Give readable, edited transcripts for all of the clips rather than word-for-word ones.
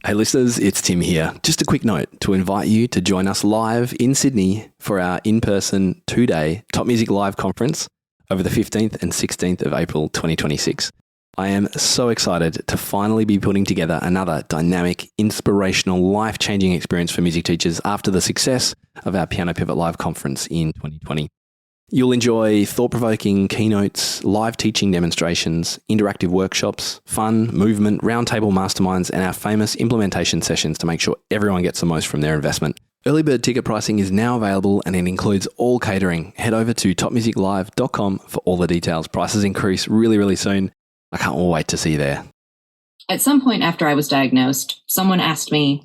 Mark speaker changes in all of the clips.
Speaker 1: Hey listeners, it's Tim here. Just a quick note to invite you to join us live in Sydney for our in-person 2-day Top Music Live conference over the 15th and 16th of April 2026. I am so excited to finally be putting together another dynamic, inspirational, life-changing experience for music teachers after the success of our Piano Pivot Live conference in 2020. You'll enjoy thought-provoking keynotes, live teaching demonstrations, interactive workshops, fun, movement, roundtable masterminds, and our famous implementation sessions to make sure everyone gets the most from their investment. Early bird ticket pricing is now available and it includes all catering. Head over to topmusiclive.com for all the details. Prices increase really soon. I can't wait to see you there.
Speaker 2: At some point after I was diagnosed, someone asked me,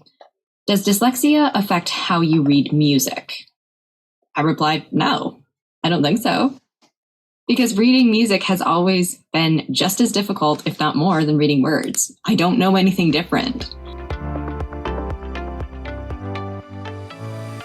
Speaker 2: "Does dyslexia affect how you read music?" I replied, "No. I don't think so." Because reading music has always been just as difficult, if not more, than reading words. I don't know anything different.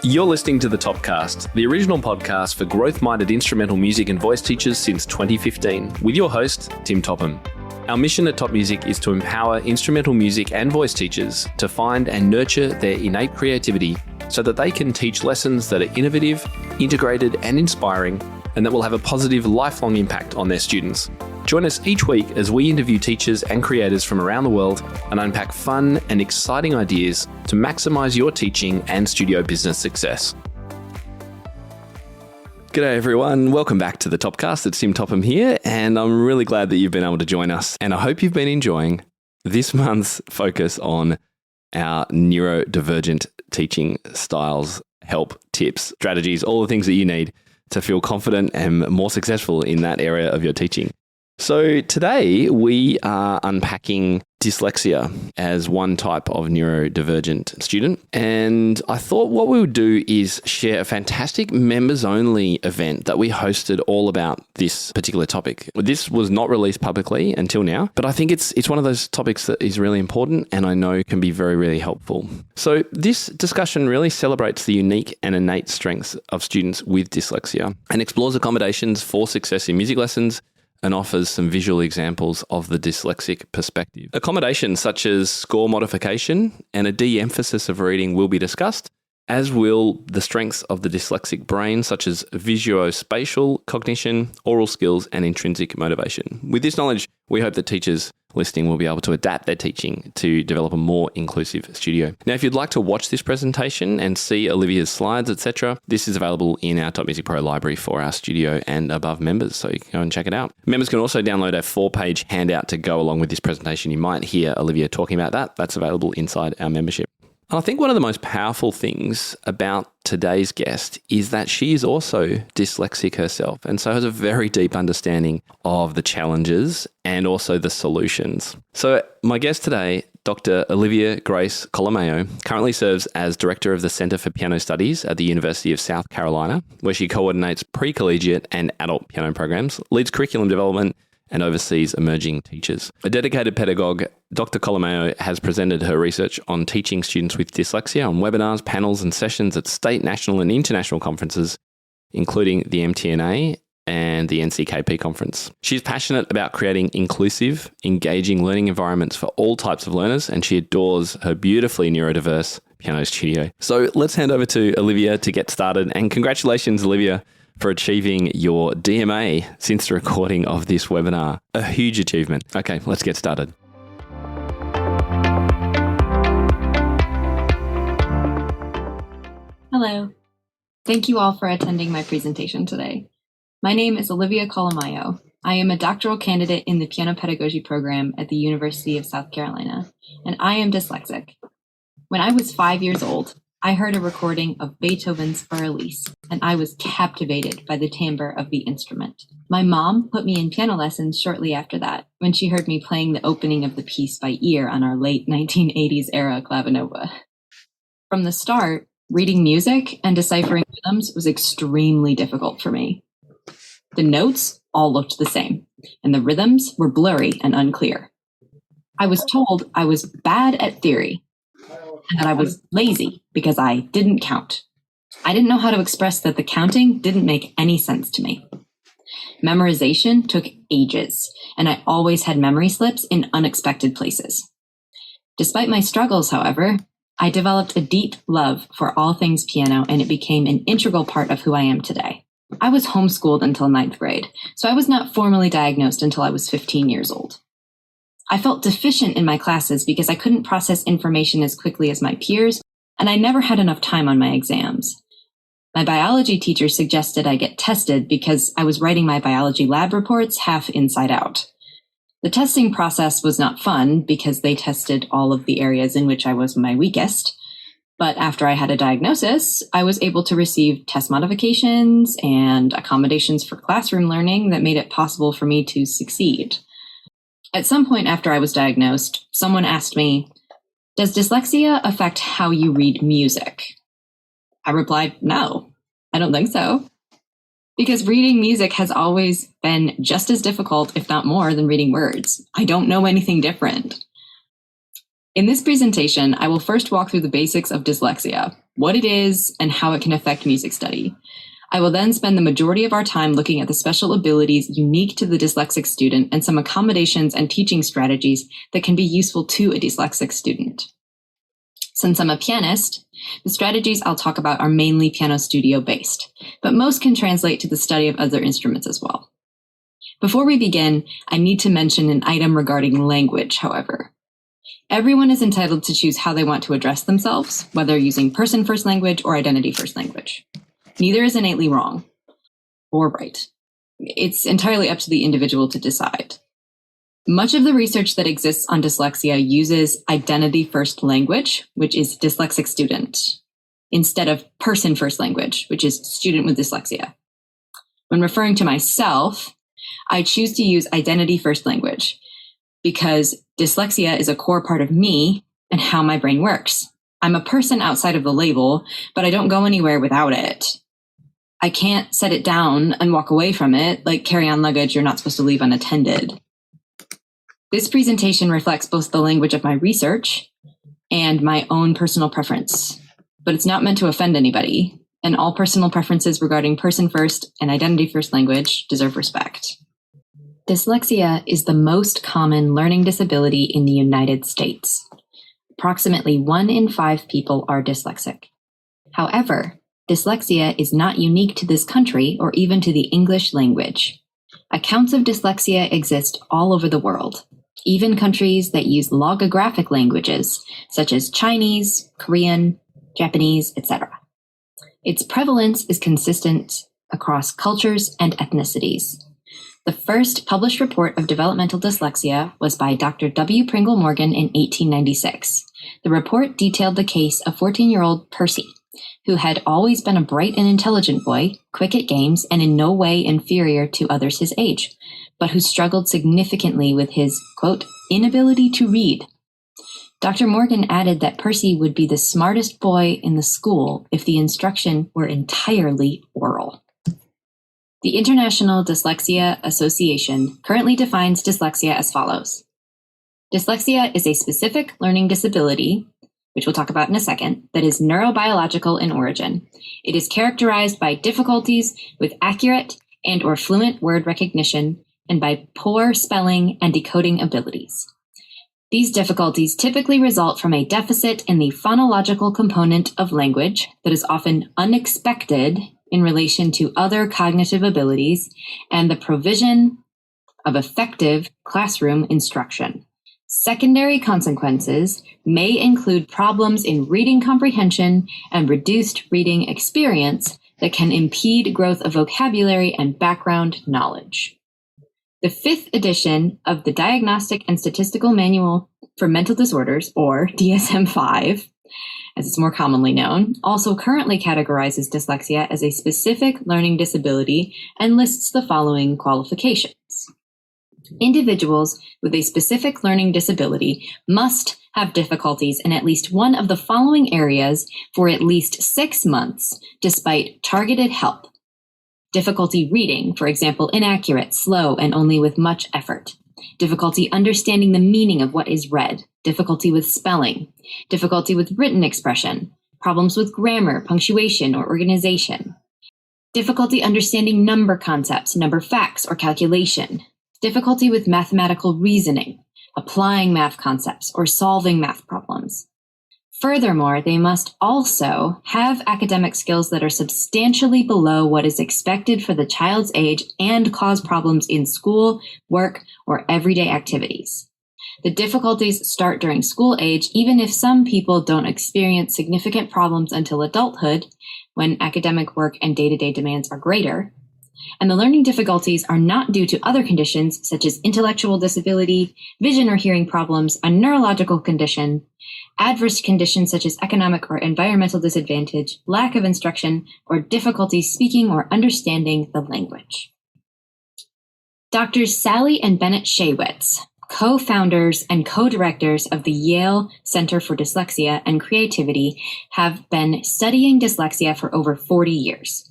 Speaker 1: You're listening to The Topcast, the original podcast for growth-minded instrumental music and voice teachers since 2015, with your host, Tim Topham. Our mission at Top Music is to empower instrumental music and voice teachers to find and nurture their innate creativity so that they can teach lessons that are innovative, integrated, and inspiring, and that will have a positive lifelong impact on their students. Join us each week as we interview teachers and creators from around the world and unpack fun and exciting ideas to maximize your teaching and studio business success. G'day everyone, welcome back to the Topcast. It's Tim Topham here, and I'm really glad that you've been able to join us. And I hope you've been enjoying this month's focus on our neurodivergent teaching styles, help, tips, strategies, all the things that you need to feel confident and more successful in that area of your teaching. So today we are unpacking dyslexia as one type of neurodivergent student. And I thought what we would do is share a fantastic members-only event that we hosted all about this particular topic. This was not released publicly until now, but I think it's one of those topics that is really important and I know can be very helpful. So this discussion really celebrates the unique and innate strengths of students with dyslexia and explores accommodations for success in music lessons and offers some visual examples of the dyslexic perspective. Accommodations such as score modification and a de-emphasis of reading will be discussed, as will the strengths of the dyslexic brain, such as visuospatial cognition, oral skills, and intrinsic motivation. With this knowledge, we hope that teachers listening will be able to adapt their teaching to develop a more inclusive studio. Now, if you'd like to watch this presentation and see Olivia's slides, etc., this is available in our Top Music Pro library for our studio and above members, so you can go and check it out. Members can also download a 4-page handout to go along with this presentation. You might hear Olivia talking about that. That's available inside our membership. I think one of the most powerful things about today's guest is that she is also dyslexic herself and so has a very deep understanding of the challenges and also the solutions. So my guest today, Dr. Olivia Grace Colomaio, currently serves as Director of the Center for Piano Studies at the University of South Carolina, where she coordinates pre-collegiate and adult piano programs, leads curriculum development, and oversees emerging teachers. A dedicated pedagogue, Dr. Colomaio has presented her research on teaching students with dyslexia on webinars, panels, and sessions at state, national, and international conferences, including the MTNA and the NCKP conference. She's passionate about creating inclusive, engaging learning environments for all types of learners, and she adores her beautifully neurodiverse piano studio. So let's hand over to Olivia to get started, and congratulations, Olivia, for achieving your DMA since the recording of this webinar. A huge achievement. Okay, let's get started.
Speaker 2: Hello. Thank you all for attending my presentation today. My name is Olivia Colomaio. I am a doctoral candidate in the piano pedagogy program at the University of South Carolina, and I am dyslexic. When I was 5 years old, I heard a recording of Beethoven's Für Elise, and I was captivated by the timbre of the instrument. My mom put me in piano lessons shortly after that, when she heard me playing the opening of the piece by ear on our late 1980s era clavinova. From the start, reading music and deciphering rhythms was extremely difficult for me. The notes all looked the same, and the rhythms were blurry and unclear. I was told I was bad at theory, and that I was lazy because I didn't count. I didn't know how to express that the counting didn't make any sense to me. Memorization took ages, and I always had memory slips in unexpected places. Despite my struggles, however, I developed a deep love for all things piano, and it became an integral part of who I am today. I was homeschooled until 9th grade, so I was not formally diagnosed until I was 15 years old. I felt deficient in my classes because I couldn't process information as quickly as my peers, and I never had enough time on my exams. My biology teacher suggested I get tested because I was writing my biology lab reports half inside out. The testing process was not fun because they tested all of the areas in which I was my weakest. But after I had a diagnosis, I was able to receive test modifications and accommodations for classroom learning that made it possible for me to succeed. At some point after I was diagnosed, someone asked me, "Does dyslexia affect how you read music?" I replied, "No, I don't think so." Because reading music has always been just as difficult, if not more, than reading words. I don't know anything different. In this presentation, I will first walk through the basics of dyslexia, what it is, and how it can affect music study. I will then spend the majority of our time looking at the special abilities unique to the dyslexic student and some accommodations and teaching strategies that can be useful to a dyslexic student. Since I'm a pianist, the strategies I'll talk about are mainly piano studio based, but most can translate to the study of other instruments as well. Before we begin, I need to mention an item regarding language, however. Everyone is entitled to choose how they want to address themselves, whether using person-first language or identity-first language. Neither is innately wrong or right. It's entirely up to the individual to decide. Much of the research that exists on dyslexia uses identity-first language, which is dyslexic student, instead of person-first language, which is student with dyslexia. When referring to myself, I choose to use identity-first language because dyslexia is a core part of me and how my brain works. I'm a person outside of the label, but I don't go anywhere without it. I can't set it down and walk away from it like carry-on luggage you're not supposed to leave unattended. This presentation reflects both the language of my research and my own personal preference, but it's not meant to offend anybody, and all personal preferences regarding person-first and identity-first language deserve respect. Dyslexia is the most common learning disability in the United States. Approximately 1 in 5 people are dyslexic. However, dyslexia is not unique to this country or even to the English language. Accounts of dyslexia exist all over the world, even countries that use logographic languages such as Chinese, Korean, Japanese, etc. Its prevalence is consistent across cultures and ethnicities. The first published report of developmental dyslexia was by Dr. W. Pringle Morgan in 1896. The report detailed the case of 14-year-old Percy, who had always been a bright and intelligent boy, quick at games, and in no way inferior to others his age, but who struggled significantly with his, quote, inability to read. Dr. Morgan added that Percy would be the smartest boy in the school if the instruction were entirely oral. The International Dyslexia Association currently defines dyslexia as follows. Dyslexia is a specific learning disability, which we'll talk about in a second, that is neurobiological in origin. It is characterized by difficulties with accurate and or fluent word recognition and by poor spelling and decoding abilities. These difficulties typically result from a deficit in the phonological component of language that is often unexpected in relation to other cognitive abilities and the provision of effective classroom instruction. Secondary consequences may include problems in reading comprehension and reduced reading experience that can impede growth of vocabulary and background knowledge. The 5th edition of the Diagnostic and Statistical Manual for Mental Disorders, or DSM-5, as it's more commonly known, also currently categorizes dyslexia as a specific learning disability and lists the following qualifications. Individuals with a specific learning disability must have difficulties in at least one of the following areas for at least 6 months, despite targeted help. Difficulty reading, for example, inaccurate, slow, and only with much effort. Difficulty understanding the meaning of what is read. Difficulty with spelling. Difficulty with written expression. Problems with grammar, punctuation, or organization. Difficulty understanding number concepts, number facts, or calculation. Difficulty with mathematical reasoning. applying math concepts, or solving math problems. Furthermore, they must also have academic skills that are substantially below what is expected for the child's age and cause problems in school, work, or everyday activities. The difficulties start during school age, even if some people don't experience significant problems until adulthood, when academic work and day-to-day demands are greater. And the learning difficulties are not due to other conditions such as intellectual disability, vision or hearing problems, a neurological condition, adverse conditions such as economic or environmental disadvantage, lack of instruction, or difficulty speaking or understanding the language. Drs. Sally and Bennett Shaywitz, co-founders and co-directors of the Yale Center for Dyslexia and Creativity, have been studying dyslexia for over 40 years.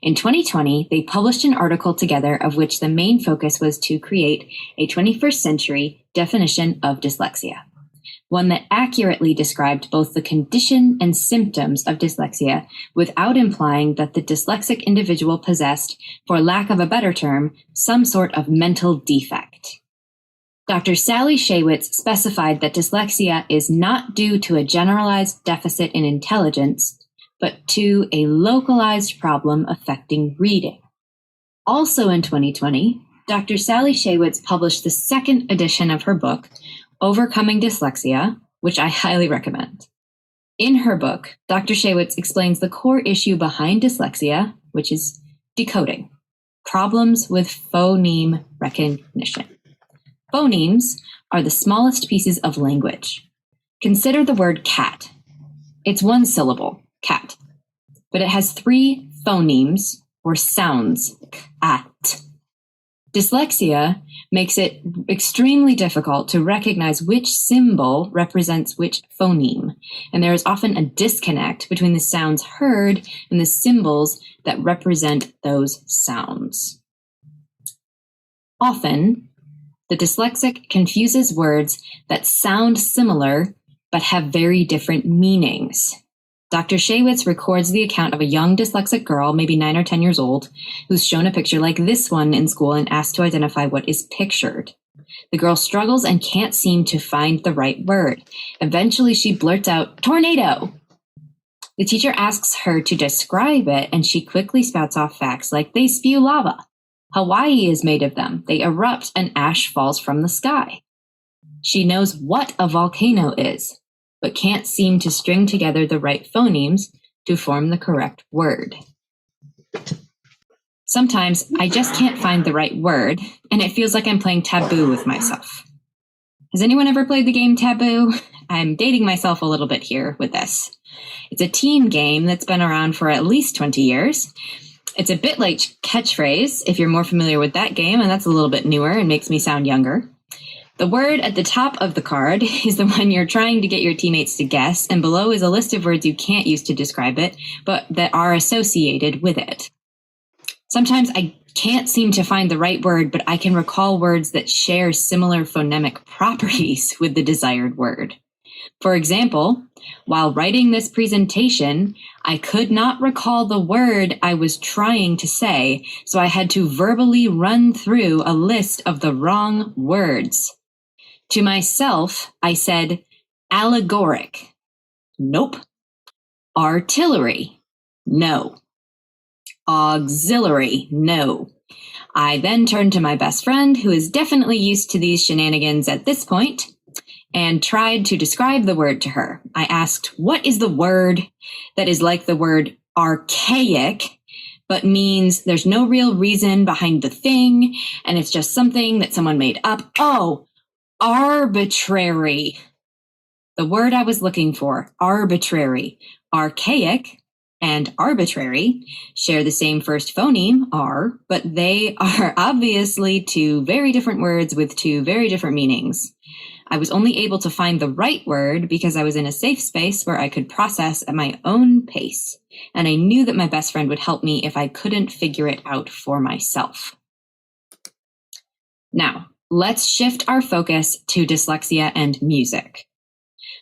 Speaker 2: In 2020, they published an article together of which the main focus was to create a 21st century definition of dyslexia, one that accurately described both the condition and symptoms of dyslexia without implying that the dyslexic individual possessed, for lack of a better term, some sort of mental defect. Dr. Sally Shaywitz specified that dyslexia is not due to a generalized deficit in intelligence, but to a localized problem affecting reading. Also in 2020, Dr. Sally Shaywitz published the second edition of her book, Overcoming Dyslexia, which I highly recommend. In her book, Dr. Shaywitz explains the core issue behind dyslexia, which is decoding, problems with phoneme recognition. Phonemes are the smallest pieces of language. Consider the word cat. It's one syllable, cat, but it has 3 phonemes or sounds, at. Dyslexia makes it extremely difficult to recognize which symbol represents which phoneme, and there is often a disconnect between the sounds heard and the symbols that represent those sounds. Often, the dyslexic confuses words that sound similar but have very different meanings. Dr. Shaywitz records the account of a young dyslexic girl, maybe 9 or 10 years old, who's shown a picture like this one in school and asked to identify what is pictured. The girl struggles and can't seem to find the right word. Eventually, she blurts out, "Tornado!" The teacher asks her to describe it, and she quickly spouts off facts like they spew lava. Hawaii is made of them. They erupt and ash falls from the sky. She knows what a volcano is, but can't seem to string together the right phonemes to form the correct word. Sometimes I just can't find the right word, and it feels like I'm playing Taboo with myself. Has anyone ever played the game Taboo? I'm dating myself a little bit here with this. It's a teen game that's been around for at least 20 years. It's a bit like Catchphrase, if you're more familiar with that game, and that's a little bit newer and makes me sound younger. The word at the top of the card is the one you're trying to get your teammates to guess, and below is a list of words you can't use to describe it, but that are associated with it. Sometimes I can't seem to find the right word, but I can recall words that share similar phonemic properties with the desired word. For example, while writing this presentation, I could not recall the word I was trying to say, so I had to verbally run through a list of the wrong words. To myself, I said, allegoric. Nope. Artillery. No. Auxiliary. No. I then turned to my best friend, who is definitely used to these shenanigans at this point, and tried to describe the word to her. I asked, what is the word that is like the word archaic, but means there's no real reason behind the thing, and it's just something that someone made up? Oh, arbitrary. The word I was looking for, arbitrary. Archaic and arbitrary share the same first phoneme, R, but they are obviously 2 very different words with 2 very different meanings. I was only able to find the right word because I was in a safe space where I could process at my own pace, and I knew that my best friend would help me if I couldn't figure it out for myself. Now, let's shift our focus to dyslexia and music.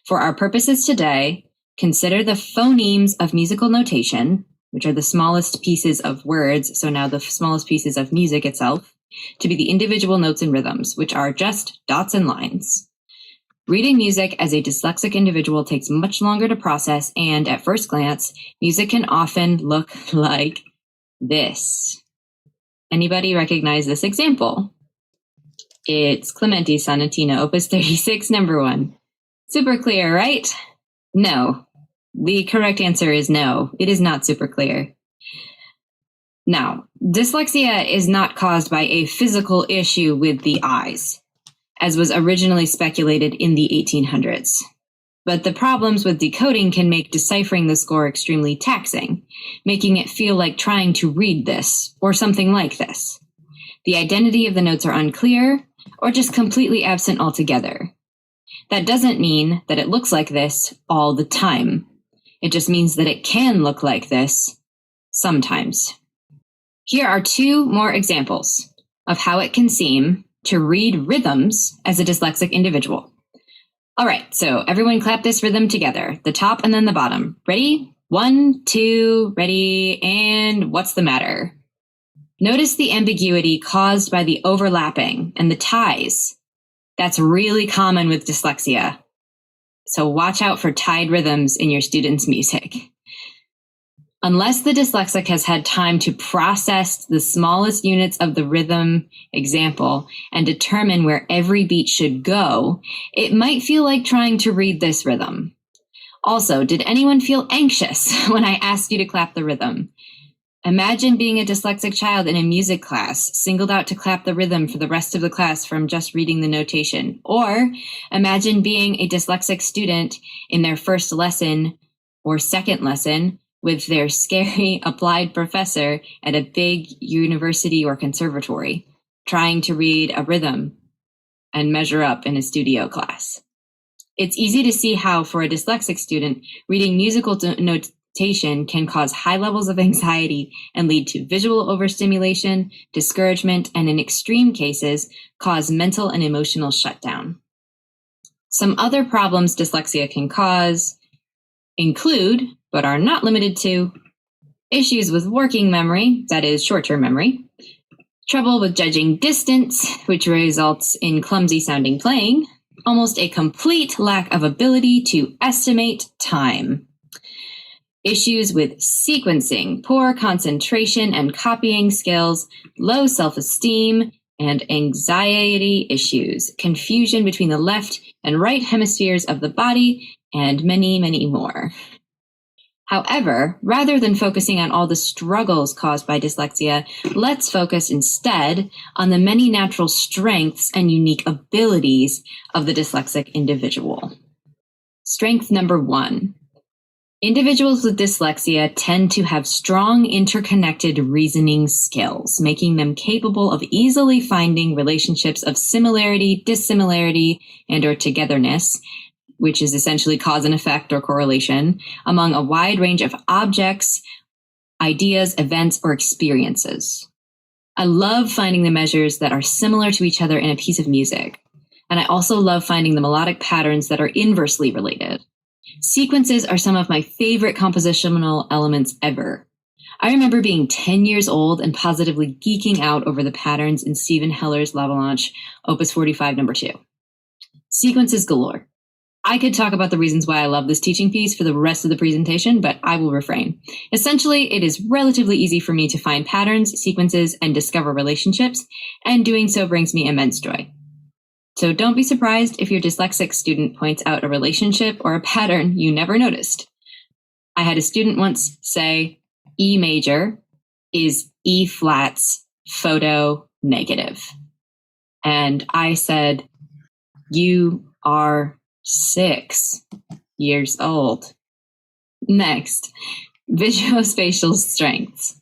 Speaker 2: For our purposes today, consider the phonemes of musical notation, which are the smallest pieces of words, so now the smallest pieces of music itself, to be the individual notes and rhythms, which are just dots and lines. Reading music as a dyslexic individual takes much longer to process, and at first glance, music can often look like this. Anybody recognize this example? It's Clementi's Sonatina, Opus 36, number 1. Super clear, right? No. The correct answer is no. It is not super clear. Now, dyslexia is not caused by a physical issue with the eyes, as was originally speculated in the 1800s. But the problems with decoding can make deciphering the score extremely taxing, making it feel like trying to read this, or something like this. The identity of the notes are unclear, or just completely absent altogether. That doesn't mean that it looks like this all the time. It just means that it can look like this sometimes. Here are 2 more examples of how it can seem to read rhythms as a dyslexic individual. All right, so everyone clap this rhythm together, the top and then the bottom. Ready? 1, 2, ready, and what's the matter? Notice the ambiguity caused by the overlapping and the ties. That's really common with dyslexia. So watch out for tied rhythms in your students' music. Unless the dyslexic has had time to process the smallest units of the rhythm example and determine where every beat should go, it might feel like trying to read this rhythm. Also, did anyone feel anxious when I asked you to clap the rhythm? Imagine being a dyslexic child in a music class, singled out to clap the rhythm for the rest of the class from just reading the notation. Or imagine being a dyslexic student in their first lesson or second lesson with their scary applied professor at a big university or conservatory, trying to read a rhythm and measure up in a studio class. It's easy to see how, for a dyslexic student, reading musical notation can cause high levels of anxiety and lead to visual overstimulation, discouragement, and in extreme cases, cause mental and emotional shutdown. Some other problems dyslexia can cause include, but are not limited to, issues with working memory, that is short-term memory, trouble with judging distance, which results in clumsy sounding playing, almost a complete lack of ability to estimate time, issues with sequencing, poor concentration and copying skills, low self-esteem, and anxiety issues, confusion between the left and right hemispheres of the body, and many, many more. However, rather than focusing on all the struggles caused by dyslexia, let's focus instead on the many natural strengths and unique abilities of the dyslexic individual. Strength number 1. Individuals with dyslexia tend to have strong interconnected reasoning skills, making them capable of easily finding relationships of similarity, dissimilarity, and/or togetherness, which is essentially cause and effect or correlation, among a wide range of objects, ideas, events, or experiences. I love finding the measures that are similar to each other in a piece of music, and I also love finding the melodic patterns that are inversely related. Sequences are some of my favorite compositional elements ever. I remember being 10 years old and positively geeking out over the patterns in Stephen Heller's L'Avalanche, Opus 45, number 2. Sequences galore. I could talk about the reasons why I love this teaching piece for the rest of the presentation, but I will refrain. Essentially, it is relatively easy for me to find patterns, sequences, and discover relationships, and doing so brings me immense joy. So don't be surprised if your dyslexic student points out a relationship or a pattern you never noticed. I had a student once say, E major is E flat's photo negative. And I said, you are 6 years old. Next, visuospatial strengths.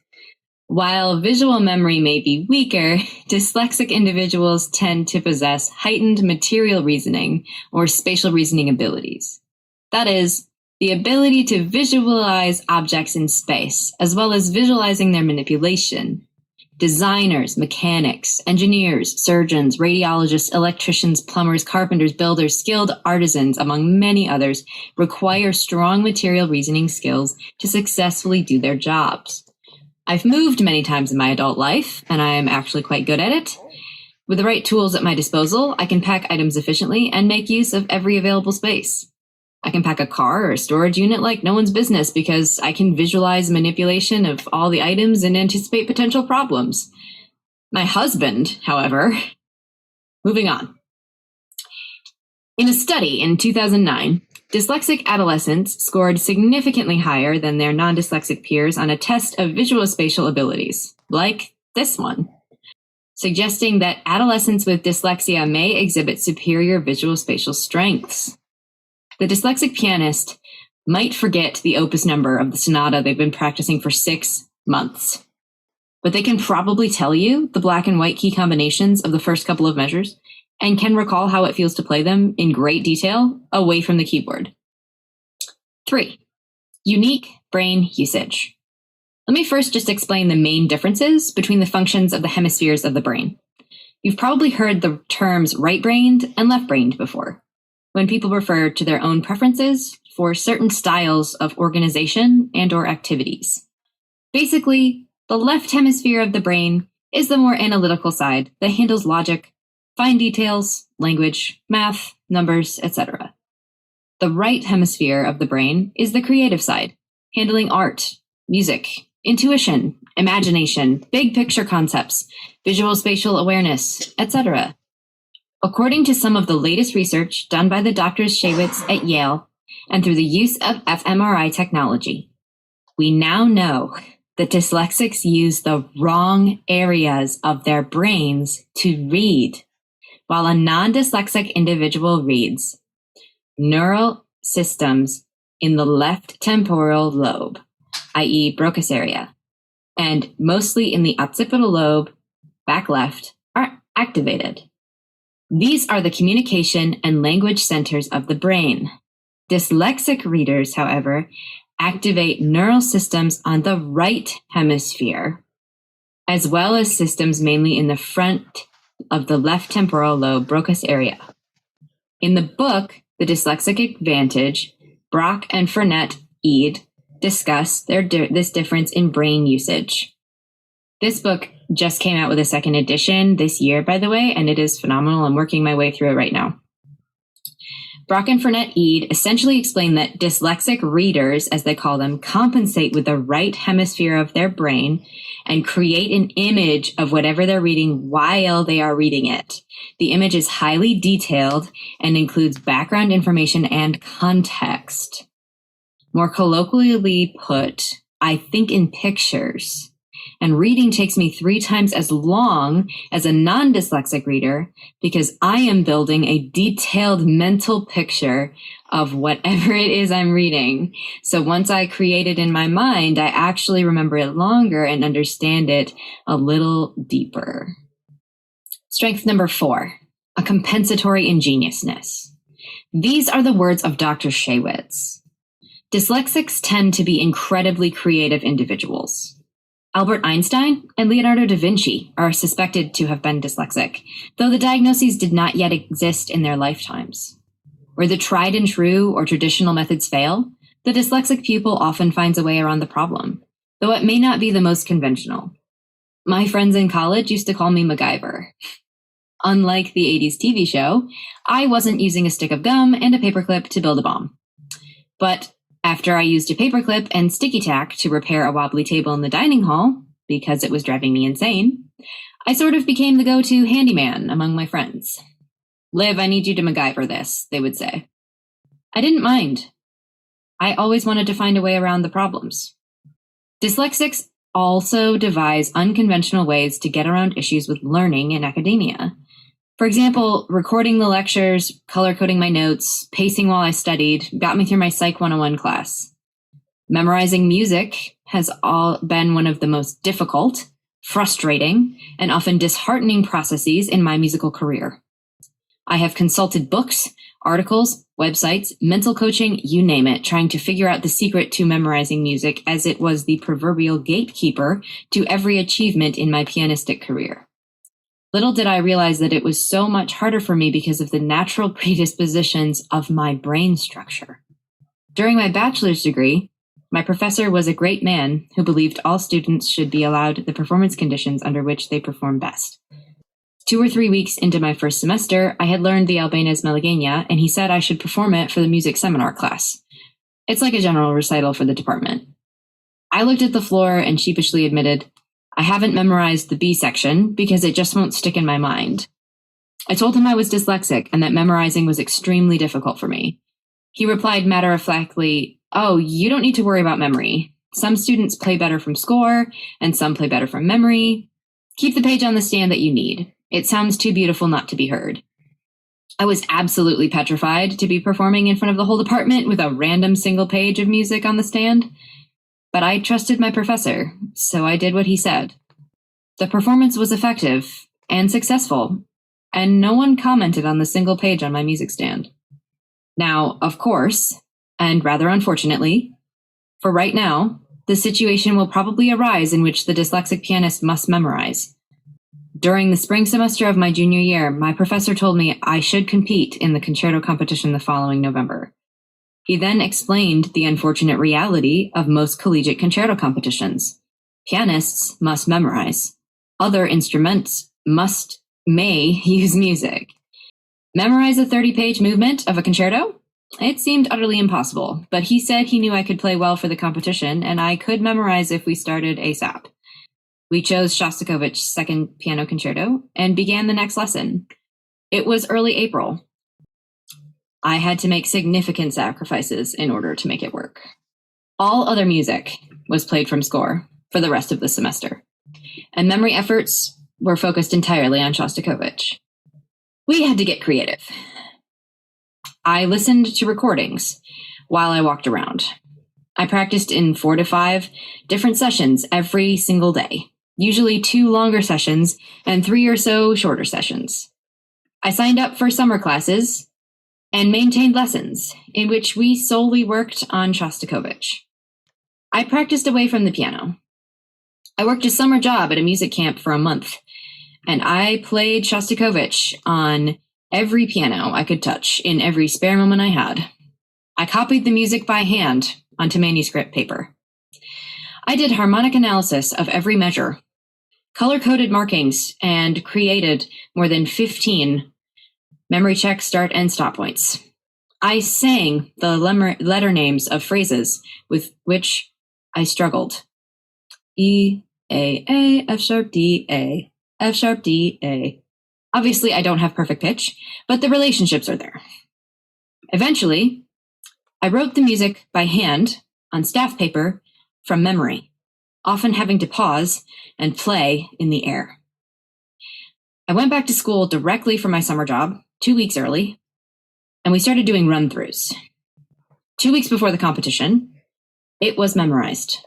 Speaker 2: While visual memory may be weaker, dyslexic individuals tend to possess heightened material reasoning or spatial reasoning abilities. That is, the ability to visualize objects in space, as well as visualizing their manipulation. Designers, mechanics, engineers, surgeons, radiologists, electricians, plumbers, carpenters, builders, skilled artisans, among many others, require strong material reasoning skills to successfully do their jobs. I've moved many times in my adult life, and I am actually quite good at it. With the right tools at my disposal, I can pack items efficiently and make use of every available space. I can pack a car or a storage unit like no one's business because I can visualize manipulation of all the items and anticipate potential problems. My husband, however, moving on. In a study in 2009, dyslexic adolescents scored significantly higher than their non-dyslexic peers on a test of visuospatial abilities, like this one, suggesting that adolescents with dyslexia may exhibit superior visuospatial strengths. The dyslexic pianist might forget the opus number of the sonata they've been practicing for 6 months, but they can probably tell you the black and white key combinations of the first couple of measures and can recall how it feels to play them in great detail away from the keyboard. 3. Unique brain usage. Let me first just explain the main differences between the functions of the hemispheres of the brain. You've probably heard the terms right-brained and left-brained before, when people refer to their own preferences for certain styles of organization and/or activities. Basically, the left hemisphere of the brain is the more analytical side that handles logic, fine details, language, math, numbers, etc. The right hemisphere of the brain is the creative side, handling art, music, intuition, imagination, big picture concepts, visual spatial awareness, etc. According to some of the latest research done by the doctors Shaywitz at Yale and through the use of fMRI technology, we now know that dyslexics use the wrong areas of their brains to read, while a non-dyslexic individual reads neural systems in the left temporal lobe, i.e. Broca's area, and mostly in the occipital lobe, back left, are activated. These are the communication and language centers of the brain. Dyslexic readers, however, activate neural systems on the right hemisphere, as well as systems mainly in the front of the left temporal lobe, Broca's area. In the book, The Dyslexic Advantage, Brock and Fernet-Eid discuss this difference in brain usage. This book just came out with a second edition this year, by the way, and it is phenomenal. I'm working my way through it right now. Brock and Fernet-Eid essentially explain that dyslexic readers, as they call them, compensate with the right hemisphere of their brain and create an image of whatever they're reading while they are reading it. The image is highly detailed and includes background information and context. More colloquially put, I think in pictures. And reading takes me 3 times as long as a non-dyslexic reader because I am building a detailed mental picture of whatever it is I'm reading. So once I create it in my mind, I actually remember it longer and understand it a little deeper. Strength number 4, a compensatory ingeniousness. These are the words of Dr. Shaywitz. Dyslexics tend to be incredibly creative individuals. Albert Einstein and Leonardo da Vinci are suspected to have been dyslexic, though the diagnoses did not yet exist in their lifetimes. Where the tried and true or traditional methods fail, the dyslexic pupil often finds a way around the problem, though it may not be the most conventional. My friends in college used to call me MacGyver. Unlike the 80s TV show, I wasn't using a stick of gum and a paperclip to build a bomb. But after I used a paperclip and sticky tack to repair a wobbly table in the dining hall, because it was driving me insane, I sort of became the go-to handyman among my friends. Liv, I need you to MacGyver this, they would say. I didn't mind. I always wanted to find a way around the problems. Dyslexics also devise unconventional ways to get around issues with learning in academia. For example, recording the lectures, color-coding my notes, pacing while I studied, got me through my Psych 101 class. Memorizing music has been one of the most difficult, frustrating, and often disheartening processes in my musical career. I have consulted books, articles, websites, mental coaching, you name it, trying to figure out the secret to memorizing music as it was the proverbial gatekeeper to every achievement in my pianistic career. Little did I realize that it was so much harder for me because of the natural predispositions of my brain structure. During my bachelor's degree, My professor was a great man who believed all students should be allowed the performance conditions under which they perform best. 2 or 3 weeks into my first semester, I had learned the Albéniz Malagueña, and he said I should perform it for the music seminar class. It's like a general recital for the department. I looked at the floor and sheepishly admitted, I haven't memorized the B section because it just won't stick in my mind. I told him I was dyslexic and that memorizing was extremely difficult for me. He replied matter-of-factly, oh, you don't need to worry about memory. Some students play better from score, and some play better from memory. Keep the page on the stand that you need. It sounds too beautiful not to be heard. I was absolutely petrified to be performing in front of the whole department with a random single page of music on the stand. But I trusted my professor, so I did what he said. The performance was effective and successful, and no one commented on the single page on my music stand. Now, of course, and rather unfortunately, for right now, the situation will probably arise in which the dyslexic pianist must memorize. During the spring semester of my junior year, my professor told me I should compete in the concerto competition the following November. He then explained the unfortunate reality of most collegiate concerto competitions. Pianists must memorize. Other instruments may use music. Memorize a 30-page movement of a concerto? It seemed utterly impossible, but he said he knew I could play well for the competition, and I could memorize if we started ASAP. We chose Shostakovich's second piano concerto and began the next lesson. It was early April. I had to make significant sacrifices in order to make it work. All other music was played from score for the rest of the semester, and memory efforts were focused entirely on Shostakovich. We had to get creative. I listened to recordings while I walked around. I practiced in 4 to 5 different sessions every single day, usually 2 longer sessions and 3 or so shorter sessions. I signed up for summer classes and maintained lessons in which we solely worked on Shostakovich. I practiced away from the piano. I worked a summer job at a music camp for a month, and I played Shostakovich on every piano I could touch in every spare moment I had. I copied the music by hand onto manuscript paper. I did harmonic analysis of every measure, color-coded markings, and created more than 15 memory check start and stop points. I sang the letter names of phrases with which I struggled. E, A, F sharp, D, A, F sharp, D, A. Obviously, I don't have perfect pitch, but the relationships are there. Eventually, I wrote the music by hand on staff paper from memory, often having to pause and play in the air. I went back to school directly from my summer job, 2 weeks early, and we started doing run-throughs. 2 weeks before the competition, it was memorized.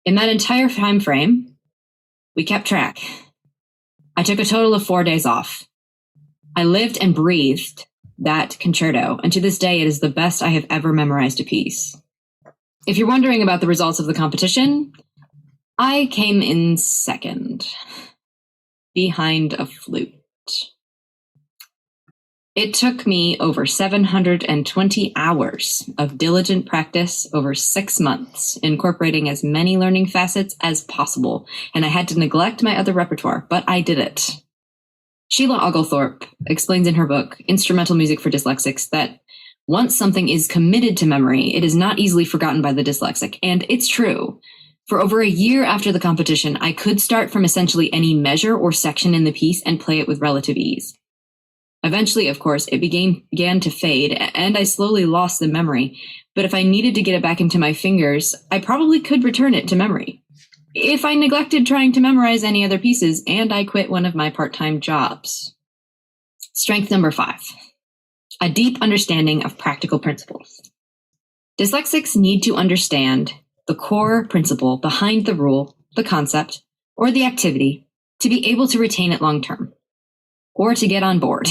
Speaker 2: In that entire time frame, we kept track. I took a total of 4 days off. I lived and breathed that concerto, and to this day, it is the best I have ever memorized a piece. If you're wondering about the results of the competition, I came in second, behind a flute. It took me over 720 hours of diligent practice over 6 months, incorporating as many learning facets as possible, and I had to neglect my other repertoire, but I did it. Sheila Oglethorpe explains in her book, Instrumental Music for Dyslexics, that once something is committed to memory, it is not easily forgotten by the dyslexic, and it's true. For over a year after the competition, I could start from essentially any measure or section in the piece and play it with relative ease. Eventually, of course, it began to fade, and I slowly lost the memory. But if I needed to get it back into my fingers, I probably could return it to memory. If I neglected trying to memorize any other pieces, and I quit one of my part-time jobs. Strength number 5, a deep understanding of practical principles. Dyslexics need to understand the core principle behind the rule, the concept, or the activity to be able to retain it long-term, or to get on board.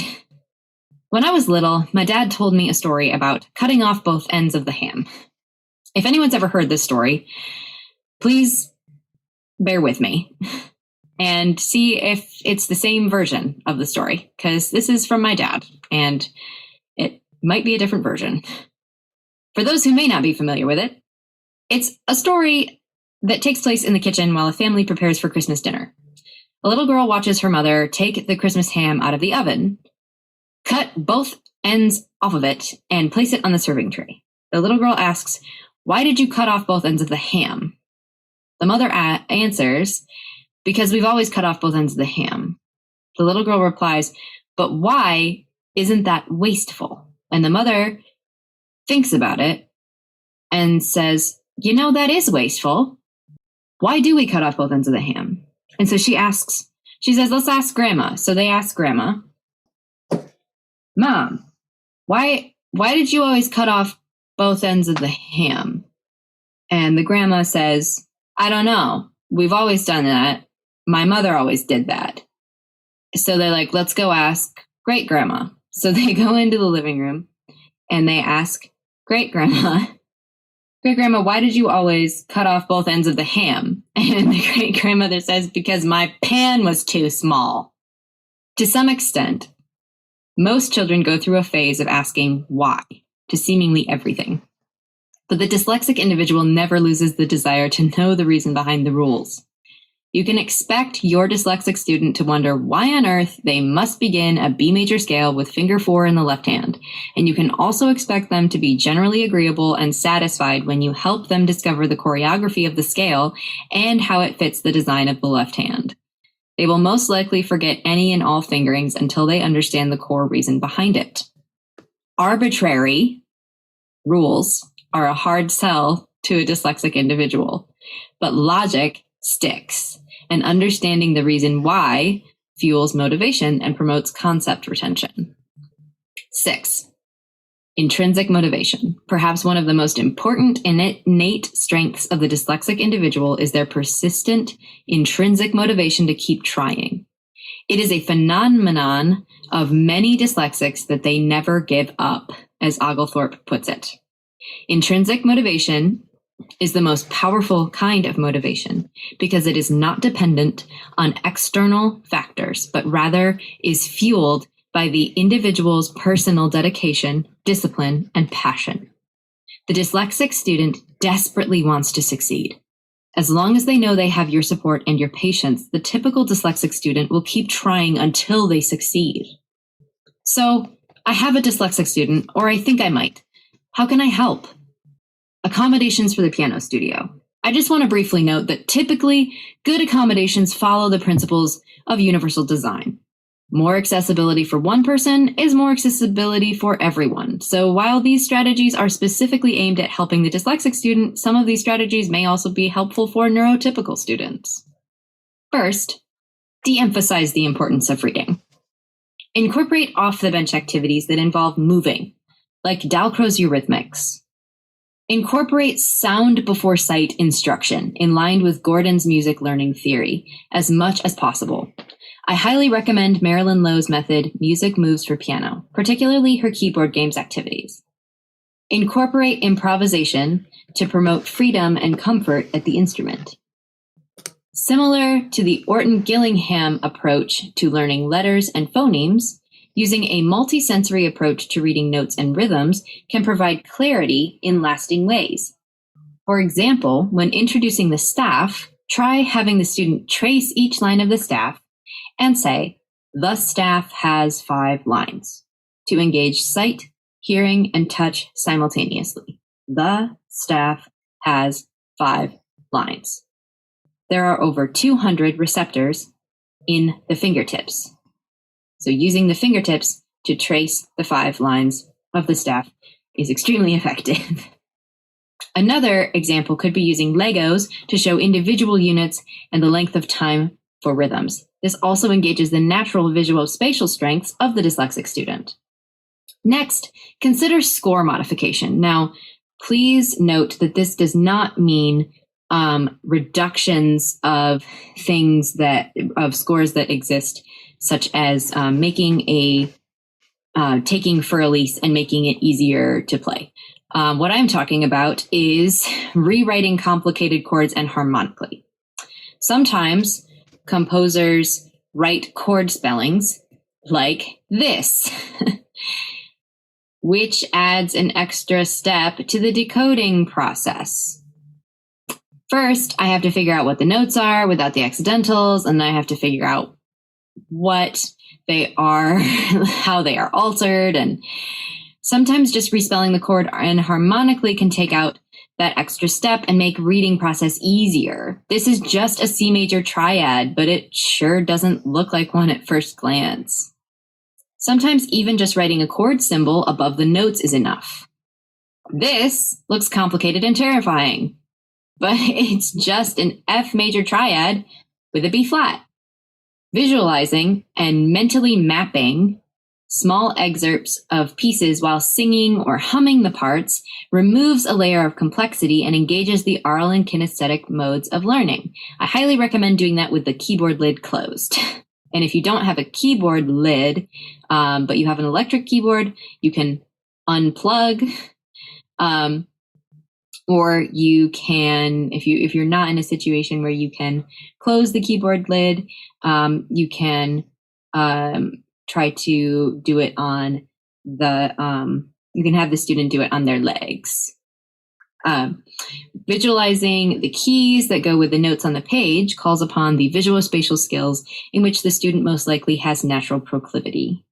Speaker 2: When I was little, my dad told me a story about cutting off both ends of the ham. If anyone's ever heard this story, please bear with me and see if it's the same version of the story, because this is from my dad, and it might be a different version. For those who may not be familiar with it, It's a story that takes place in the kitchen while a family prepares for Christmas dinner. A little girl watches her mother take the Christmas ham out of the oven, cut both ends off of it, and place it on the serving tray. The little girl asks, "Why did you cut off both ends of the ham?" The mother answers, "Because we've always cut off both ends of the ham." The little girl replies, "But why isn't that wasteful?" And the mother thinks about it and says, "That is wasteful. Why do we cut off both ends of the ham?" And so she says, "Let's ask Grandma." So they ask Grandma, "Mom, why did you always cut off both ends of the ham?" And the grandma says, "I don't know. We've always done that. My mother always did that." So they're like, "Let's go ask great grandma." So they go into the living room and they ask great grandma, "Great grandma, why did you always cut off both ends of the ham?" And the great grandmother says, "Because my pan was too small." To some extent, most children go through a phase of asking why to seemingly everything. But the dyslexic individual never loses the desire to know the reason behind the rules. You can expect your dyslexic student to wonder why on earth they must begin a B major scale with finger 4 in the left hand. And you can also expect them to be generally agreeable and satisfied when you help them discover the choreography of the scale and how it fits the design of the left hand. They will most likely forget any and all fingerings until they understand the core reason behind it. Arbitrary rules are a hard sell to a dyslexic individual, but logic sticks, and understanding the reason why fuels motivation and promotes concept retention. 6. Intrinsic motivation. Perhaps one of the most important innate strengths of the dyslexic individual is their persistent intrinsic motivation to keep trying. It is a phenomenon of many dyslexics that they never give up, as Oglethorpe puts it. Intrinsic motivation is the most powerful kind of motivation because it is not dependent on external factors, but rather is fueled by the individual's personal dedication, discipline, and passion. The dyslexic student desperately wants to succeed. As long as they know they have your support and your patience, the typical dyslexic student will keep trying until they succeed. So, I have a dyslexic student, or I think I might. How can I help? Accommodations for the piano studio. I just want to briefly note that typically, good accommodations follow the principles of universal design. More accessibility for one person is more accessibility for everyone. So while these strategies are specifically aimed at helping the dyslexic student, some of these strategies may also be helpful for neurotypical students. First, de-emphasize the importance of reading. Incorporate off-the-bench activities that involve moving, like Dalcroze eurythmics. Incorporate sound before sight instruction in line with Gordon's music learning theory as much as possible. I highly recommend Marilyn Lowe's method, Music Moves for Piano, particularly her keyboard games activities. Incorporate improvisation to promote freedom and comfort at the instrument. Similar to the Orton-Gillingham approach to learning letters and phonemes, using a multisensory approach to reading notes and rhythms can provide clarity in lasting ways. For example, when introducing the staff, try having the student trace each line of the staff and say, "The staff has 5 lines," to engage sight, hearing, and touch simultaneously. The staff has 5 lines. There are over 200 receptors in the fingertips. So using the fingertips to trace the 5 lines of the staff is extremely effective. Another example could be using Legos to show individual units and the length of time for rhythms. This also engages the natural visual spatial strengths of the dyslexic student. Next, consider score modification. Now, please note that this does not mean reductions of scores that exist, such as taking for Elise and making it easier to play. What I'm talking about is rewriting complicated chords and harmonically. Sometimes composers write chord spellings like this, which adds an extra step to the decoding process. First, I have to figure out what the notes are without the accidentals, and then I have to figure out what they are, how they are altered, and sometimes just respelling the chord enharmonically can take out that extra step and make reading process easier. This is just a C major triad, but it sure doesn't look like one at first glance. Sometimes even just writing a chord symbol above the notes is enough. This looks complicated and terrifying, but it's just an F major triad with a B flat. Visualizing and mentally mapping small excerpts of pieces while singing or humming the parts removes a layer of complexity and engages the aural and kinesthetic modes of learning. I highly recommend doing that with the keyboard lid closed. And if you don't have a keyboard lid, but you have an electric keyboard, you can unplug, or you can, if you're not in a situation where you can close the keyboard lid, you can try to do it on you can have the student do it on their legs. Visualizing the keys that go with the notes on the page calls upon the visual-spatial skills in which the student most likely has natural proclivity.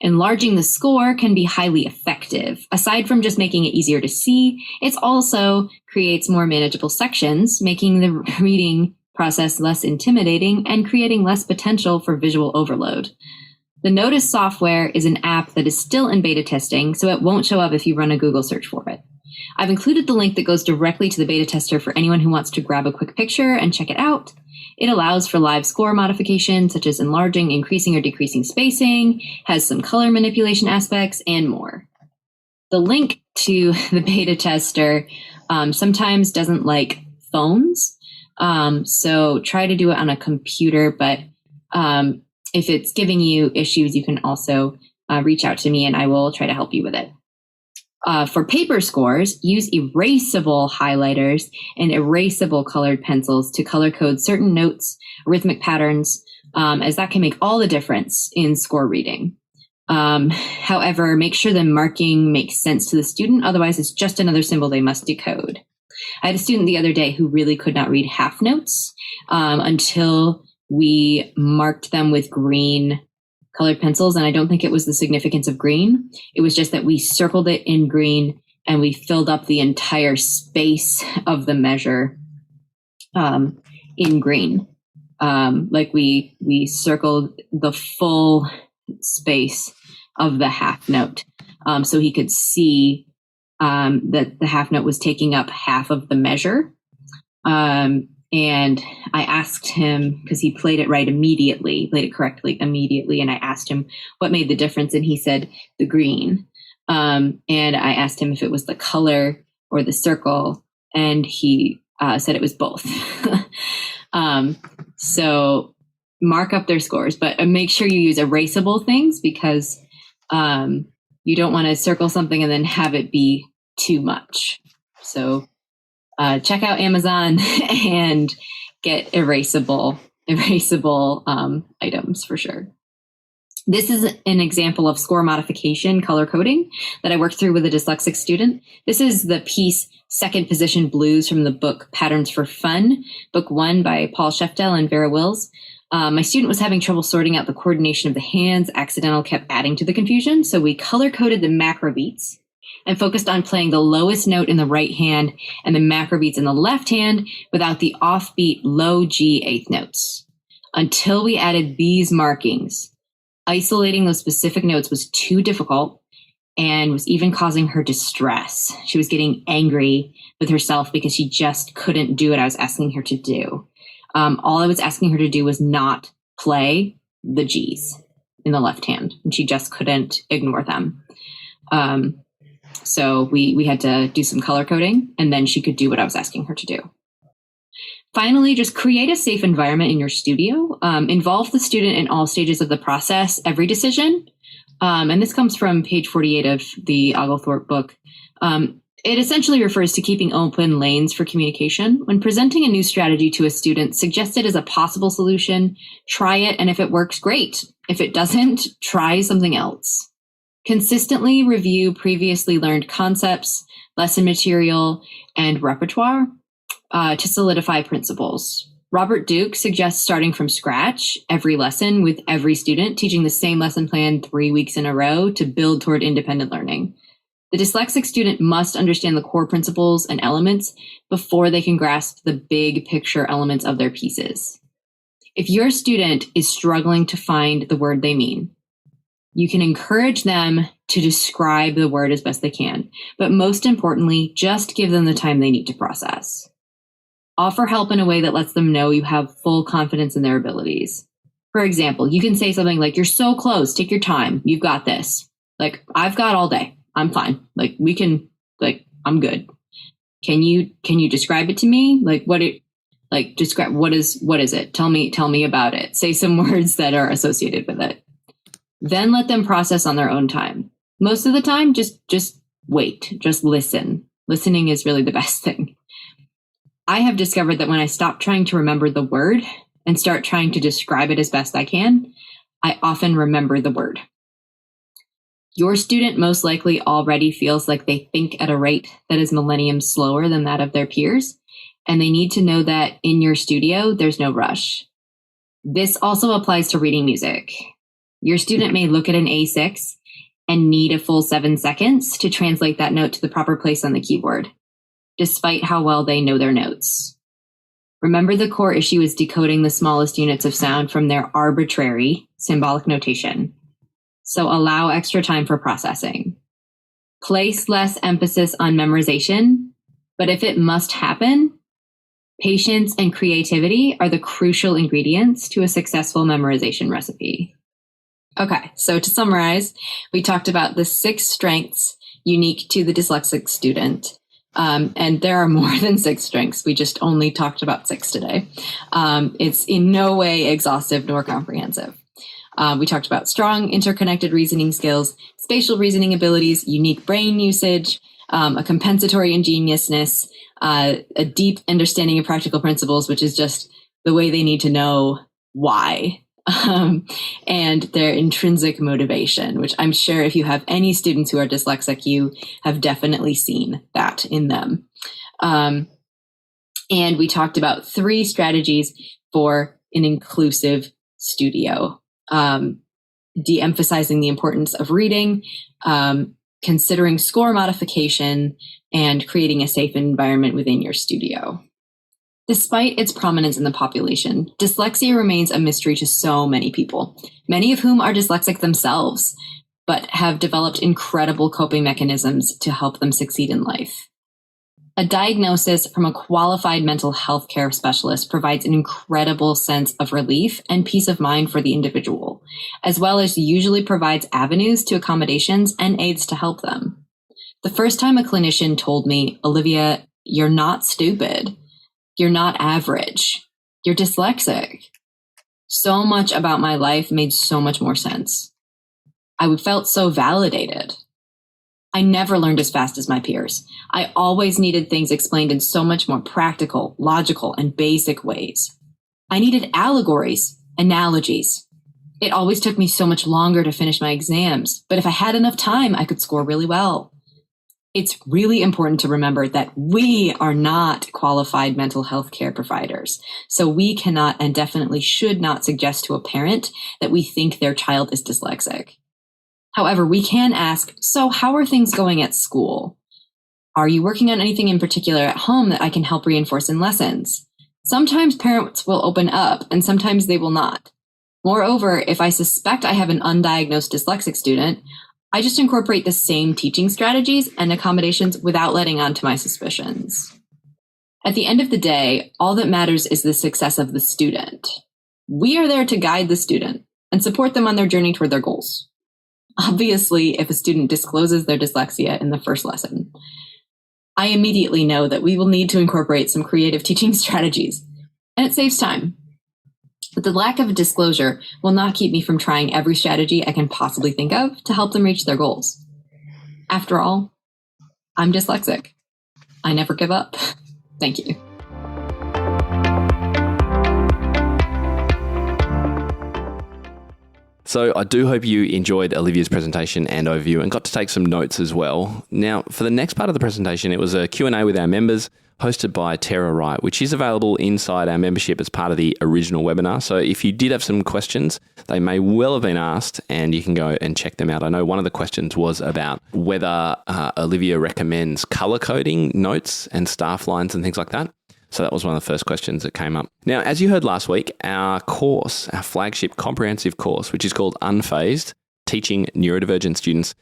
Speaker 2: Enlarging the score can be highly effective. Aside from just making it easier to see, it also creates more manageable sections, making the reading process less intimidating and creating less potential for visual overload. The Notice software is an app that is still in beta testing, so it won't show up if you run a Google search for it. I've included the link that goes directly to the beta tester for anyone who wants to grab a quick picture and check it out. It allows for live score modification, such as enlarging, increasing, or decreasing spacing, has some color manipulation aspects, and more. The link to the beta tester sometimes doesn't like phones, so try to do it on a computer, but if it's giving you issues, you can also reach out to me and I will try to help you with it. For paper scores, use erasable highlighters and erasable colored pencils to color code certain notes, rhythmic patterns, as that can make all the difference in score reading. However, make sure the marking makes sense to the student, otherwise it's just another symbol they must decode. I had a student the other day who really could not read half notes until we marked them with green colored pencils, and I don't think it was the significance of green. It was just that we circled it in green and we filled up the entire space of the measure in green. Like we circled the full space of the half note, so he could see that the half note was taking up half of the measure. And I asked him, because he played it correctly immediately. And I asked him what made the difference. And he said the green. And I asked him if it was the color or the circle. And he said it was both. So mark up their scores, but make sure you use erasable things, because you don't want to circle something and then have it be too much. So check out Amazon and get erasable items for sure. This is an example of score modification color coding that I worked through with a dyslexic student. This is the piece Second Position Blues from the book Patterns for Fun, book 1 by Paul Scheftel and Vera Wills. My student was having trouble sorting out the coordination of the hands. Accidental kept adding to the confusion, so we color coded the macro beats and focused on playing the lowest note in the right hand and the macro beats in the left hand without the offbeat low G eighth notes. Until we added these markings, isolating those specific notes was too difficult and was even causing her distress. She was getting angry with herself because she just couldn't do what I was asking her to do. All I was asking her to do was not play the G's in the left hand, and she just couldn't ignore them. So we had to do some color coding, and then she could do what I was asking her to do. Finally, just create a safe environment in your studio. Involve the student in all stages of the process, every decision. And this comes from page 48 of the Oglethorpe book. It essentially refers to keeping open lanes for communication. When presenting a new strategy to a student, suggest it as a possible solution, try it, and if it works, great. If it doesn't, try something else. Consistently review previously learned concepts, lesson material, and repertoire. to solidify principles. Robert Duke suggests starting from scratch every lesson with every student, teaching the same lesson plan 3 weeks in a row to build toward independent learning. The dyslexic student must understand the core principles and elements before they can grasp the big picture elements of their pieces. If your student is struggling to find the word they mean, you can encourage them to describe the word as best they can, but most importantly, just give them the time they need to process. Offer help in a way that lets them know you have full confidence in their abilities. For example, you can say something like, "You're so close, take your time, you've got this." Like, "I've got all day, I'm fine. Like, I'm good. Can you describe it to me? Describe, what is it? Tell me about it." Say some words that are associated with it. Then let them process on their own time. Most of the time, just wait, just listen. Listening is really the best thing. I have discovered that when I stop trying to remember the word and start trying to describe it as best I can, I often remember the word. Your student most likely already feels like they think at a rate that is millenniums slower than that of their peers, and they need to know that in your studio, there's no rush. This also applies to reading music. Your student may look at an A6 and need a full 7 seconds to translate that note to the proper place on the keyboard, despite how well they know their notes. Remember, the core issue is decoding the smallest units of sound from their arbitrary symbolic notation. So allow extra time for processing. Place less emphasis on memorization, but if it must happen, patience and creativity are the crucial ingredients to a successful memorization recipe. Okay, so to summarize, we talked about the 6 strengths unique to the dyslexic student. And there are more than 6 strengths. We just only talked about 6 today. It's in no way exhaustive nor comprehensive. We talked about strong interconnected reasoning skills, spatial reasoning abilities, unique brain usage, a compensatory ingeniousness, a deep understanding of practical principles, which is just the way they need to know why, and their intrinsic motivation, which I'm sure if you have any students who are dyslexic, you have definitely seen that in them. And we talked about 3 strategies for an inclusive studio. De-emphasizing the importance of reading, considering score modification, and creating a safe environment within your studio. Despite its prominence in the population, dyslexia remains a mystery to so many people, many of whom are dyslexic themselves, but have developed incredible coping mechanisms to help them succeed in life. A diagnosis from a qualified mental health care specialist provides an incredible sense of relief and peace of mind for the individual, as well as usually provides avenues to accommodations and aids to help them. The first time a clinician told me, "Olivia, you're not stupid. You're not average. You're dyslexic," so much about my life made so much more sense. I felt so validated. I never learned as fast as my peers. I always needed things explained in so much more practical, logical, and basic ways. I needed allegories, analogies. It always took me so much longer to finish my exams, but if I had enough time, I could score really well. It's really important to remember that we are not qualified mental health care providers, so we cannot and definitely should not suggest to a parent that we think their child is dyslexic. However, we can ask, "So how are things going at school? Are you working on anything in particular at home that I can help reinforce in lessons?" Sometimes parents will open up and sometimes they will not. Moreover, if I suspect I have an undiagnosed dyslexic student, I just incorporate the same teaching strategies and accommodations without letting on to my suspicions. At the end of the day, all that matters is the success of the student. We are there to guide the student and support them on their journey toward their goals. Obviously, if a student discloses their dyslexia in the first lesson, I immediately know that we will need to incorporate some creative teaching strategies, and it saves time. But the lack of disclosure will not keep me from trying every strategy I can possibly think of to help them reach their goals. After all, I'm dyslexic. I never give up. Thank you.
Speaker 1: So I do hope you enjoyed Olivia's presentation and overview and got to take some notes as well. Now, for the next part of the presentation, it was a Q&A with our members, hosted by Tara Wright, which is available inside our membership as part of the original webinar. So if you did have some questions, they may well have been asked and you can go and check them out. I know one of the questions was about whether Olivia recommends color coding notes and staff lines and things like that. So that was one of the first questions that came up. Now, as you heard last week, our course, our flagship comprehensive course, which is called Unfazed, Teaching Neurodivergent Students,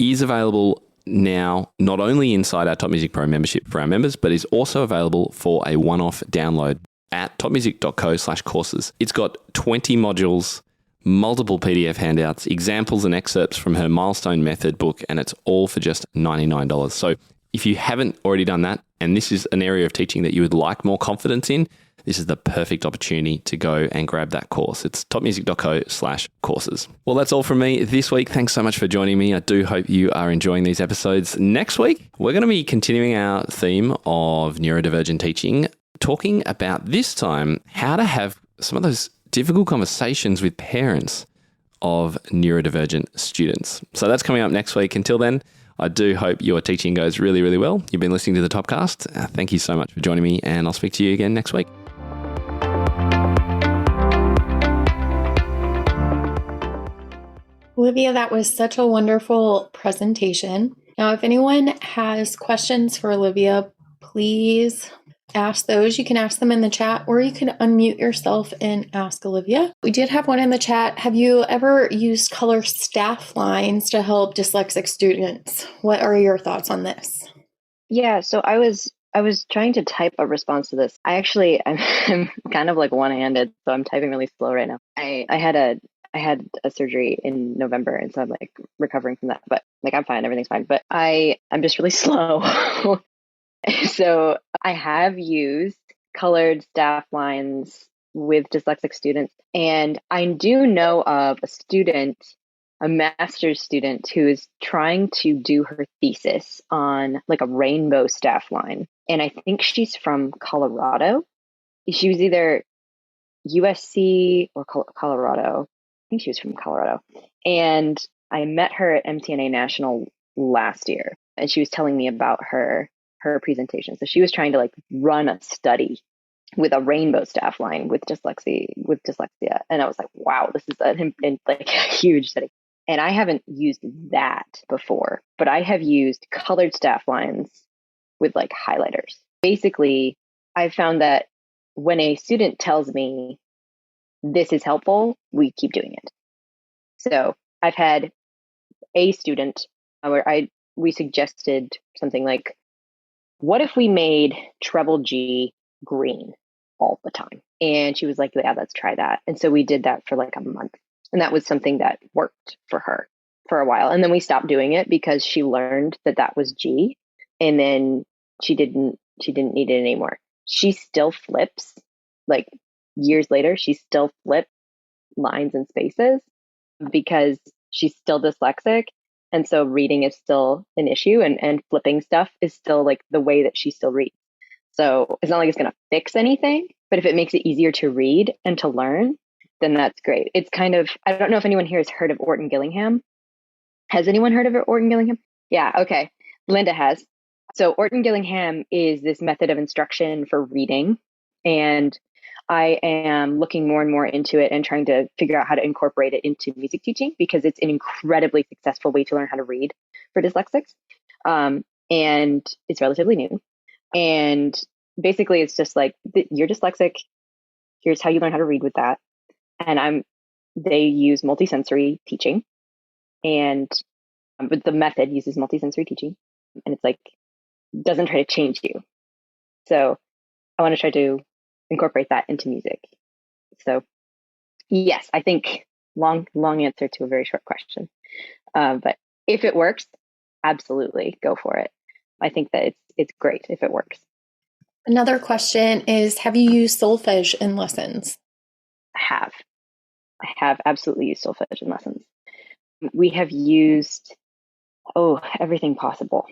Speaker 1: is available now not only inside our Top Music Pro membership for our members, but is also available for a one-off download at topmusic.co/courses. It's got 20 modules, multiple PDF handouts, examples and excerpts from her Milestone Method book, and it's all for just $99. So if you haven't already done that, and this is an area of teaching that you would like more confidence in, this is the perfect opportunity to go and grab that course. It's topmusic.co/courses. Well, that's all from me this week. Thanks so much for joining me. I do hope you are enjoying these episodes. Next week, we're going to be continuing our theme of neurodivergent teaching, talking about this time how to have some of those difficult conversations with parents of neurodivergent students. So that's coming up next week. Until then, I do hope your teaching goes really, really well. You've been listening to the Topcast. Thank you so much for joining me, and I'll speak to you again next week.
Speaker 3: Olivia, that was such a wonderful presentation. Now, if anyone has questions for Olivia, please ask those. You can ask them in the chat, or you can unmute yourself and ask Olivia. We did have one in the chat. Have you ever used color staff lines to help dyslexic students? What are your thoughts on this?
Speaker 4: Yeah, so I was trying to type a response to this. I'm kind of like one-handed, so I'm typing really slow right now. I had a surgery in November, and so I'm like recovering from that. But like I'm fine, everything's fine. But I'm just really slow. So I have used colored staff lines with dyslexic students, and I do know of a master's student who is trying to do her thesis on like a rainbow staff line. And I think she's from Colorado. She was either USC or Colorado. I think she was from Colorado. And I met her at MTNA National last year, and she was telling me about her presentation. So she was trying to like run a study with a rainbow staff line with dyslexia. And I was like, wow, this is like a huge study. And I haven't used that before, but I have used colored staff lines with like highlighters. Basically, I found that when a student tells me this is helpful, we keep doing it. So I've had a student where we suggested something like, what if we made treble G green all the time? And she was like, yeah, let's try that. And so we did that for like a month. And that was something that worked for her for a while. And then we stopped doing it because she learned that was G. And then she didn't need it anymore. She still flips, like years later, she still flips lines and spaces because she's still dyslexic. And so reading is still an issue, and flipping stuff is still like the way that she still reads. So it's not like it's going to fix anything, but if it makes it easier to read and to learn, then that's great. It's kind of, I don't know if anyone here has heard of Orton Gillingham. Has anyone heard of Orton Gillingham? Yeah, okay. Linda has. So Orton Gillingham is this method of instruction for reading, and I am looking more and more into it and trying to figure out how to incorporate it into music teaching, because it's an incredibly successful way to learn how to read for dyslexics. And it's relatively new. And basically it's just like, you're dyslexic, here's how you learn how to read with that. And they use multisensory teaching, but the method uses multisensory teaching, and it's like, doesn't try to change you. So I want to try to incorporate that into music. So yes, I think long answer to a very short question. But if it works, absolutely go for it. I think that it's great if it works.
Speaker 3: Another question is, have you used solfege in lessons?
Speaker 4: I have absolutely used solfege in lessons. We have used, everything possible.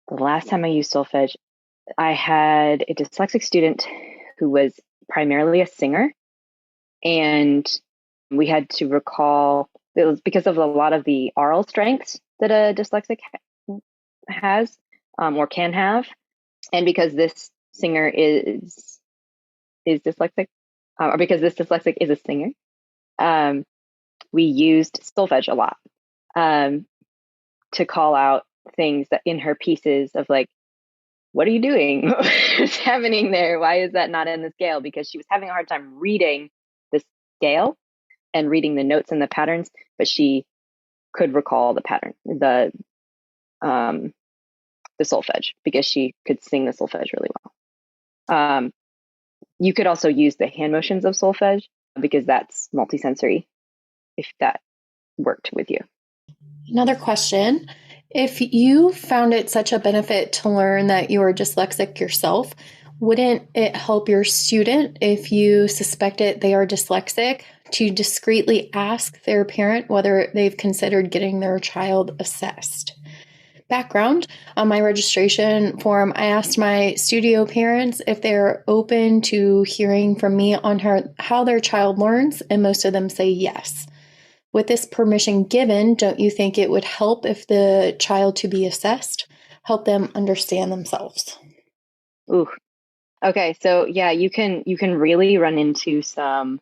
Speaker 4: The last time I used solfege, I had a dyslexic student who was primarily a singer, and we had to recall, it was because of a lot of the oral strengths that a dyslexic has or can have, and because this singer is dyslexic, or because this dyslexic is a singer, we used solfege a lot to call out things that in her pieces of like, what are you doing? What's happening there? Why is that not in the scale? Because she was having a hard time reading the scale and reading the notes and the patterns, but she could recall the pattern, the solfege, because she could sing the solfege really well. You could also use the hand motions of solfege because that's multisensory, if that worked with you.
Speaker 3: Another question. If you found it such a benefit to learn that you are dyslexic yourself, wouldn't it help your student if you suspected they are dyslexic to discreetly ask their parent whether they've considered getting their child assessed? Background: on my registration form, I asked my studio parents if they're open to hearing from me on how their child learns, and most of them say yes. With this permission given, don't you think it would help if the child to be assessed help them understand themselves?
Speaker 4: Ooh. Okay, so yeah, you can really run into some.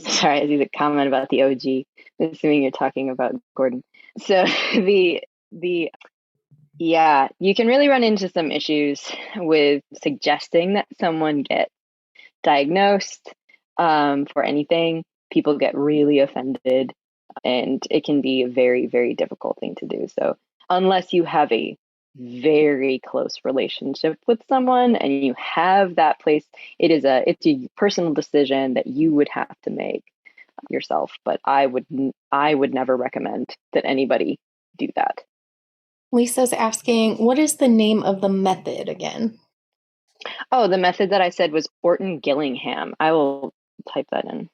Speaker 4: Sorry, I see the comment about the OG. Assuming you're talking about Gordon. So yeah, you can really run into some issues with suggesting that someone get diagnosed for anything. People get really offended, and it can be a very, very difficult thing to do. So unless you have a very close relationship with someone and you have that place, it's a personal decision that you would have to make yourself. But I would never recommend that anybody do that.
Speaker 3: Lisa's asking, what is the name of the method again?
Speaker 4: Oh, the method that I said was Orton-Gillingham. I will type that in.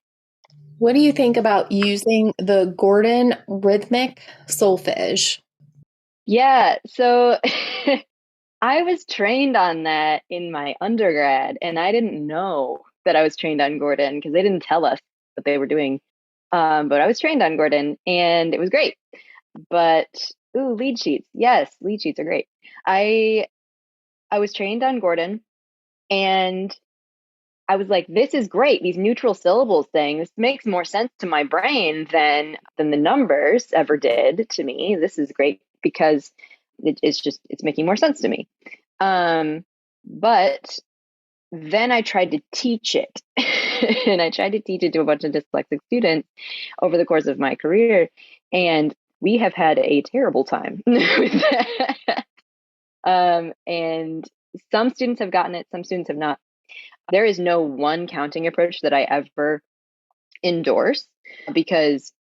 Speaker 3: What do you think about using the Gordon rhythmic solfege?
Speaker 4: Yeah, so I was trained on that in my undergrad, and I didn't know that I was trained on Gordon because they didn't tell us what they were doing. But I was trained on Gordon, and it was great. But lead sheets. Yes, lead sheets are great. I was trained on Gordon, and I was like, this is great. These neutral syllables thing, this makes more sense to my brain than the numbers ever did to me. This is great because it's making more sense to me. But then I tried to teach it. And I tried to teach it to a bunch of dyslexic students over the course of my career. And we have had a terrible time with that. And some students have gotten it, some students have not. There is no one counting approach that I ever endorse because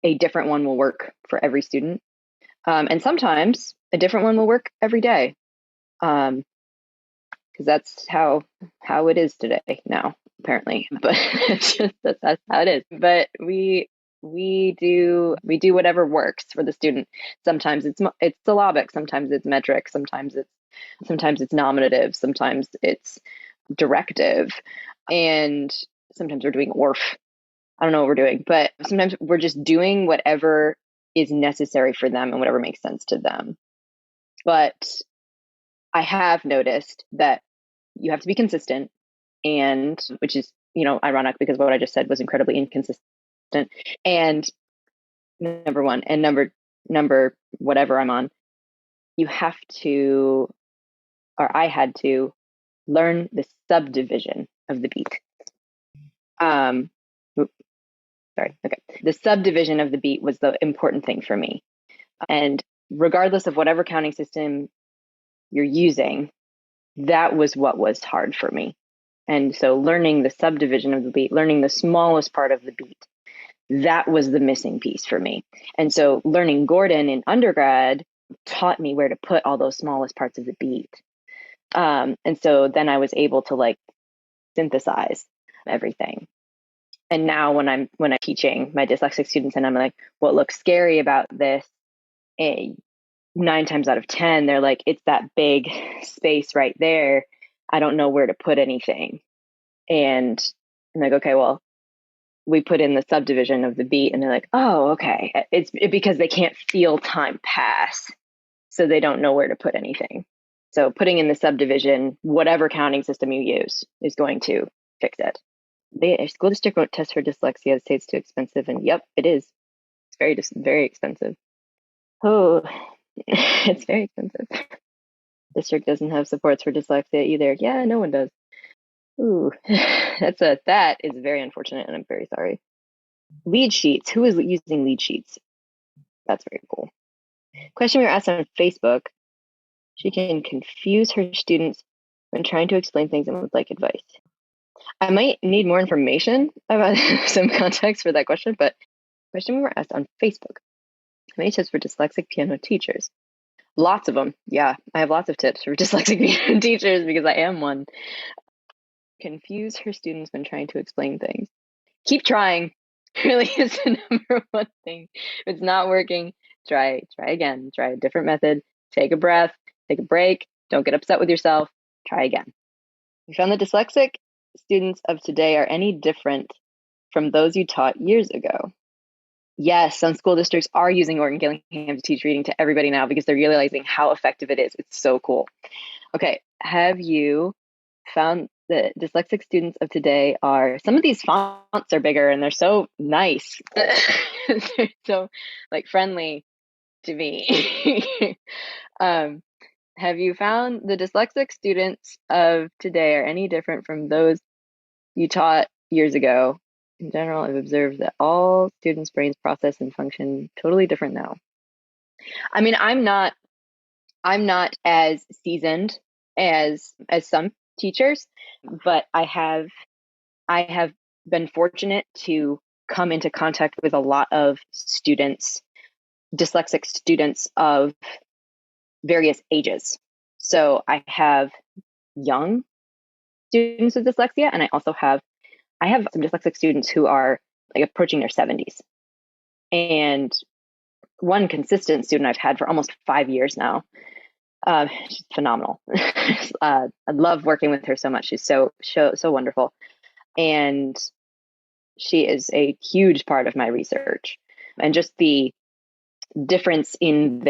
Speaker 4: a different one will work for every student. And sometimes a different one will work every day. Because that's how it is today now, apparently. But that's how it is. But we do whatever works for the student. Sometimes it's syllabic, sometimes it's metric, sometimes it's nominative, sometimes it's directive, and sometimes we're doing ORF. I don't know what we're doing, but sometimes we're just doing whatever is necessary for them and whatever makes sense to them. But I have noticed that you have to be consistent, and which is, ironic because what I just said was incredibly inconsistent. And number one, and number whatever I'm on, you have to, or I had to learn the subdivision of the beat. Okay. The subdivision of the beat was the important thing for me. And regardless of whatever counting system you're using, that was what was hard for me. And so learning the subdivision of the beat, learning the smallest part of the beat, that was the missing piece for me. And so learning Gordon in undergrad taught me where to put all those smallest parts of the beat. And so then I was able to synthesize everything. And now when I'm teaching my dyslexic students and I'm like, what looks scary about this, 9 times out of 10, they're like, it's that big space right there. I don't know where to put anything. And I'm like, okay, well, we put in the subdivision of the beat, and they're like, oh, okay. It's because they can't feel time pass. So they don't know where to put anything. So putting in the subdivision, whatever counting system you use is going to fix it. A school district won't test for dyslexia. Say it's too expensive, and yep, it is. It's very expensive. Oh, it's very expensive. District doesn't have supports for dyslexia either. Yeah, no one does. Ooh, that is very unfortunate, and I'm very sorry. Lead sheets. Who is using lead sheets? That's very cool. Question we were asked on Facebook. She can confuse her students when trying to explain things and would like advice. I might need more information about some context for that question, but question we were asked on Facebook. How many tips for dyslexic piano teachers? Lots of them. Yeah, I have lots of tips for dyslexic piano teachers because I am one. Confuse her students when trying to explain things. Keep trying. Really is the number one thing. If it's not working, try again. Try a different method. Take a breath. Take a break. Don't get upset with yourself. Try again. We found that dyslexic students of today are any different from those you taught years ago. Yes, some school districts are using Orton Gillingham to teach reading to everybody now because they're realizing how effective it is. It's so cool. Okay, have you found that dyslexic students of today are, some of these fonts are bigger and they're so nice. They're so like friendly to me. Have you found the dyslexic students of today are any different from those you taught years ago? In general, I've observed that all students' brains process and function totally different now. I mean, I'm not as seasoned as some teachers, but I have been fortunate to come into contact with a lot of students, dyslexic students of various ages. So I have young students with dyslexia, and I have some dyslexic students who are like approaching their 70s. And one consistent student I've had for almost 5 years now. She's phenomenal. I love working with her so much. She's so wonderful. And she is a huge part of my research. And just the difference in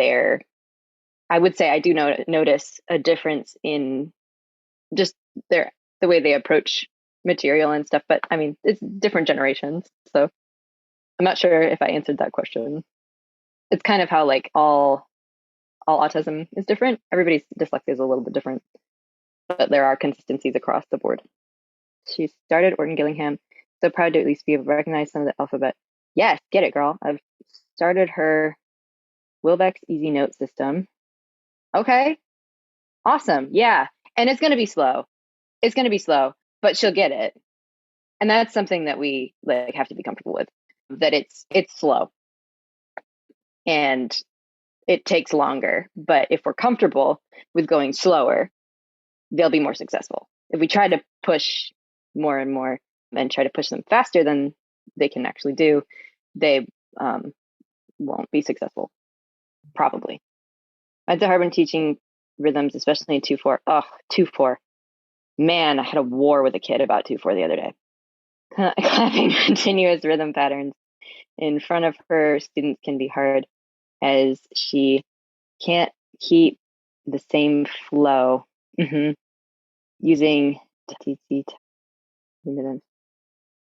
Speaker 4: I would say I do notice a difference in just the way they approach material and stuff. But I mean, it's different generations. So I'm not sure if I answered that question. It's kind of how like all autism is different. Everybody's dyslexia is a little bit different, but there are consistencies across the board. She started Orton Gillingham. So proud to at least be able to recognize some of the alphabet. Yes, get it, girl. I've started her Wilbeck's Easy Note system. Okay, awesome. Yeah, and it's going to be slow. It's going to be slow, but she'll get it. And that's something that we like have to be comfortable with. That it's slow, and it takes longer. But if we're comfortable with going slower, they'll be more successful. If we try to push more and more and try to push them faster than they can actually do, they won't be successful, probably. I had a hard time teaching rhythms, especially in 2/4. Oh, 2/4. Man, I had a war with a kid about 2/4 the other day. Clapping continuous rhythm patterns in front of her students can be hard as she can't keep the same flow. Using TTC. Yeah,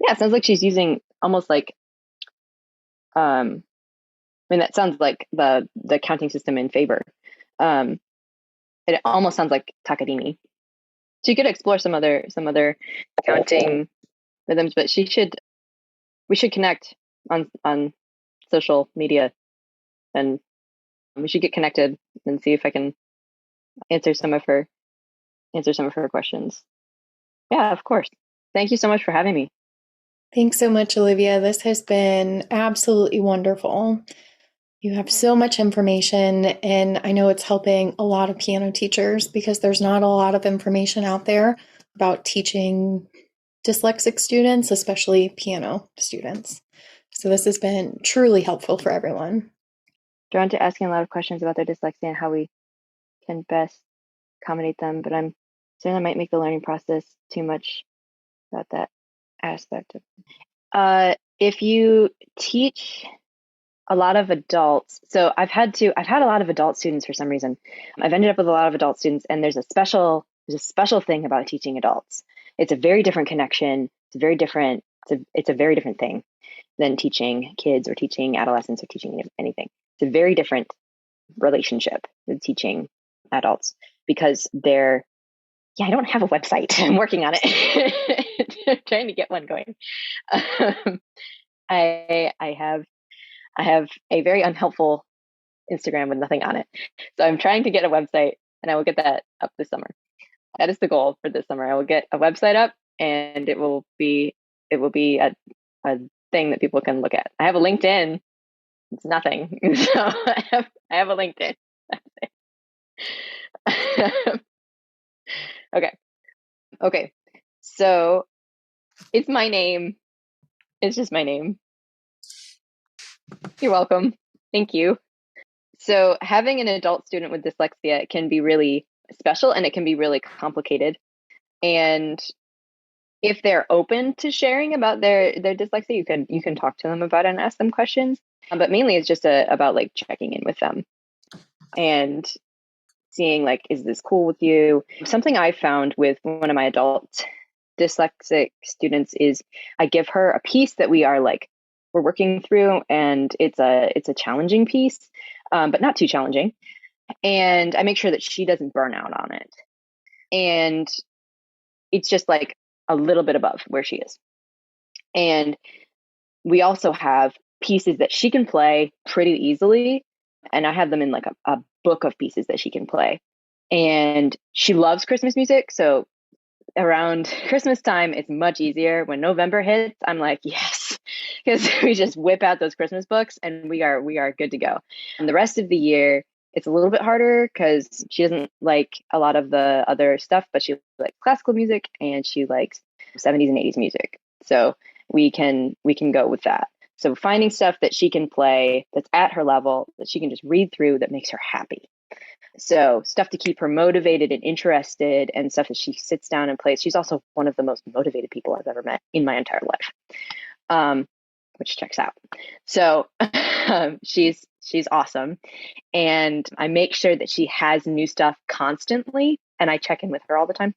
Speaker 4: it sounds like she's using almost like I mean that sounds like the counting system in Faber. It almost sounds like Takadimi. She could explore some other counting rhythms, but we should connect on social media, and we should get connected and see if I can answer some of her questions. Yeah, of course. Thank you so much for having me.
Speaker 3: Thanks so much, Olivia. This has been absolutely wonderful. You have so much information, and I know it's helping a lot of piano teachers because there's not a lot of information out there about teaching dyslexic students, especially piano students. So this has been truly helpful for everyone.
Speaker 4: Drawn to asking a lot of questions about their dyslexia and how we can best accommodate them, but I'm certain I might make the learning process too much about that aspect of it. If you teach a lot of adults. So I've had a lot of adult students for some reason. I've ended up with a lot of adult students, and there's a special thing about teaching adults. It's a very different connection. It's very different. It's a very different thing than teaching kids or teaching adolescents or teaching anything. It's a very different relationship with teaching adults because I don't have a website. I'm working on it. Trying to get one going. I have a very unhelpful Instagram with nothing on it. So I'm trying to get a website, and I will get that up this summer. That is the goal for this summer. I will get a website up, and it will be a thing that people can look at. I have a LinkedIn. It's nothing. So I have a LinkedIn. Okay. So it's my name. It's just my name. You're welcome. Thank you. So having an adult student with dyslexia can be really special, and it can be really complicated. And if they're open to sharing about their dyslexia, you can talk to them about it and ask them questions. But mainly it's just about like checking in with them and seeing like, is this cool with you? Something I found with one of my adult dyslexic students is I give her a piece that we're working through, and it's a challenging piece, but not too challenging. And I make sure that she doesn't burn out on it. And it's just like a little bit above where she is. And we also have pieces that she can play pretty easily. And I have them in like a book of pieces that she can play. And she loves Christmas music. So around Christmas time, it's much easier. When November hits, I'm like, yes, because we just whip out those Christmas books and we are good to go. And the rest of the year, it's a little bit harder because she doesn't like a lot of the other stuff, but she likes classical music and she likes 70s and 80s music. So we can go with that. So finding stuff that she can play that's at her level, that she can just read through, that makes her happy. So stuff to keep her motivated and interested, and stuff that she sits down and plays. She's also one of the most motivated people I've ever met in my entire life, which checks out. So she's awesome. And I make sure that she has new stuff constantly, and I check in with her all the time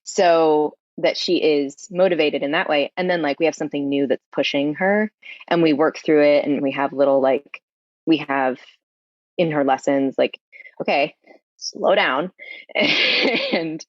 Speaker 4: so that she is motivated in that way. And then like we have something new that's pushing her, and we work through it, and we have we have in her lessons, like, okay, slow down and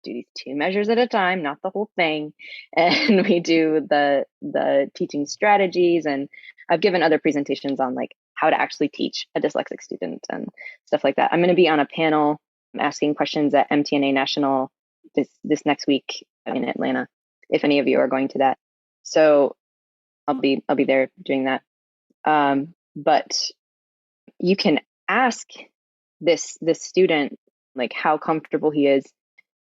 Speaker 4: do these 2 measures at a time, not the whole thing. And we do the teaching strategies, and I've given other presentations on like how to actually teach a dyslexic student and stuff like that. I'm going to be on a panel asking questions at MTNA National this next week in Atlanta, if any of you are going to that. So I'll be there doing that. But you can ask this student like how comfortable he is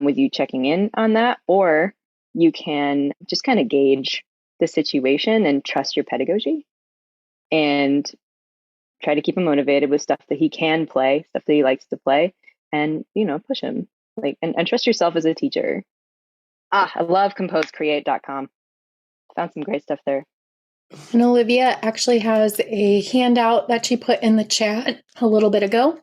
Speaker 4: with you checking in on that, or you can just kind of gauge the situation and trust your pedagogy and try to keep him motivated with stuff that he can play, stuff that he likes to play, and push him and trust yourself as a teacher. I love composecreate.com. Found some great stuff there.
Speaker 3: And Olivia actually has a handout that she put in the chat a little bit ago.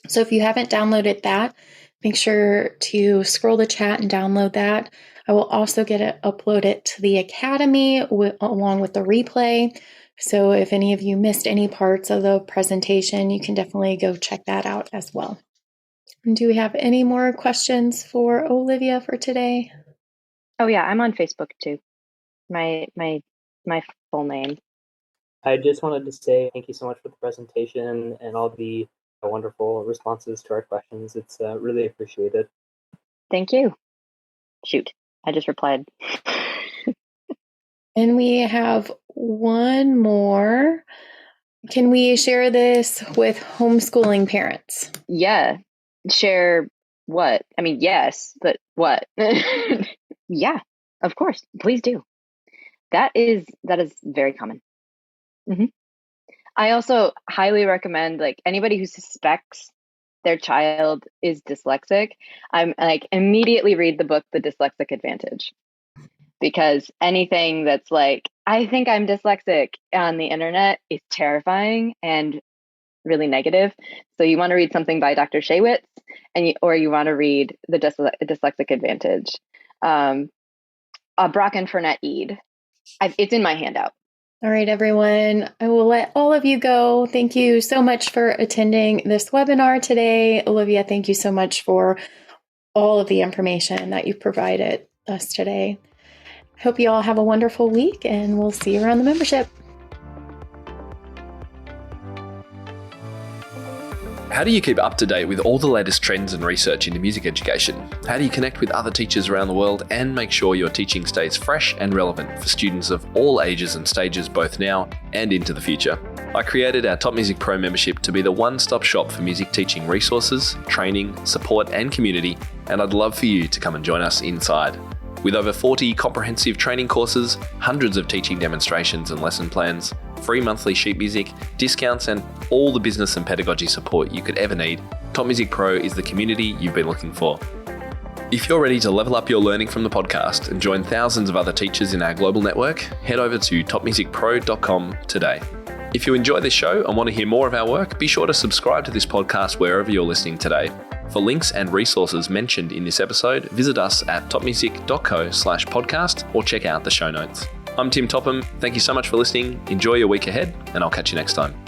Speaker 3: So if you haven't downloaded that, make sure to scroll the chat and download that. I will also get it uploaded to the Academy along with the replay. So if any of you missed any parts of the presentation, you can definitely go check that out as well. And do we have any more questions for Olivia for today?
Speaker 4: Oh yeah, I'm on Facebook too. My full name.
Speaker 5: I just wanted to say thank you so much for the presentation and all the wonderful responses to our questions. It's really appreciated.
Speaker 4: Thank you. Shoot, I just replied.
Speaker 3: And we have one more. Can we share this with homeschooling parents?
Speaker 4: Yeah. Share what? I mean, yes, but what? Yeah, of course. Please do. That is very common. Mm-hmm. I also highly recommend like anybody who suspects their child is dyslexic, I'm like immediately read the book, The Dyslexic Advantage, because anything that's like I think I'm dyslexic on the internet is terrifying and really negative. So you want to read something by Dr. Shaywitz, or you want to read The Dyslexic Advantage. Brock and Fernette Eid. It's in my handout.
Speaker 3: All right, everyone. I will let all of you go. Thank you so much for attending this webinar today. Olivia, thank you so much for all of the information that you've provided us today. I hope you all have a wonderful week, and we'll see you around the membership.
Speaker 1: How do you keep up to date with all the latest trends and research into music education? How do you connect with other teachers around the world and make sure your teaching stays fresh and relevant for students of all ages and stages, both now and into the future? I created our Top Music Pro membership to be the one-stop shop for music teaching resources, training, support and community, and I'd love for you to come and join us inside. With over 40 comprehensive training courses, hundreds of teaching demonstrations and lesson plans, free monthly sheet music, discounts, and all the business and pedagogy support you could ever need, Top Music Pro is the community you've been looking for. If you're ready to level up your learning from the podcast and join thousands of other teachers in our global network, head over to topmusicpro.com today. If you enjoy this show and want to hear more of our work, be sure to subscribe to this podcast wherever you're listening today. For links and resources mentioned in this episode, visit us at topmusic.co/podcast or check out the show notes. I'm Tim Topham. Thank you so much for listening. Enjoy your week ahead, and I'll catch you next time.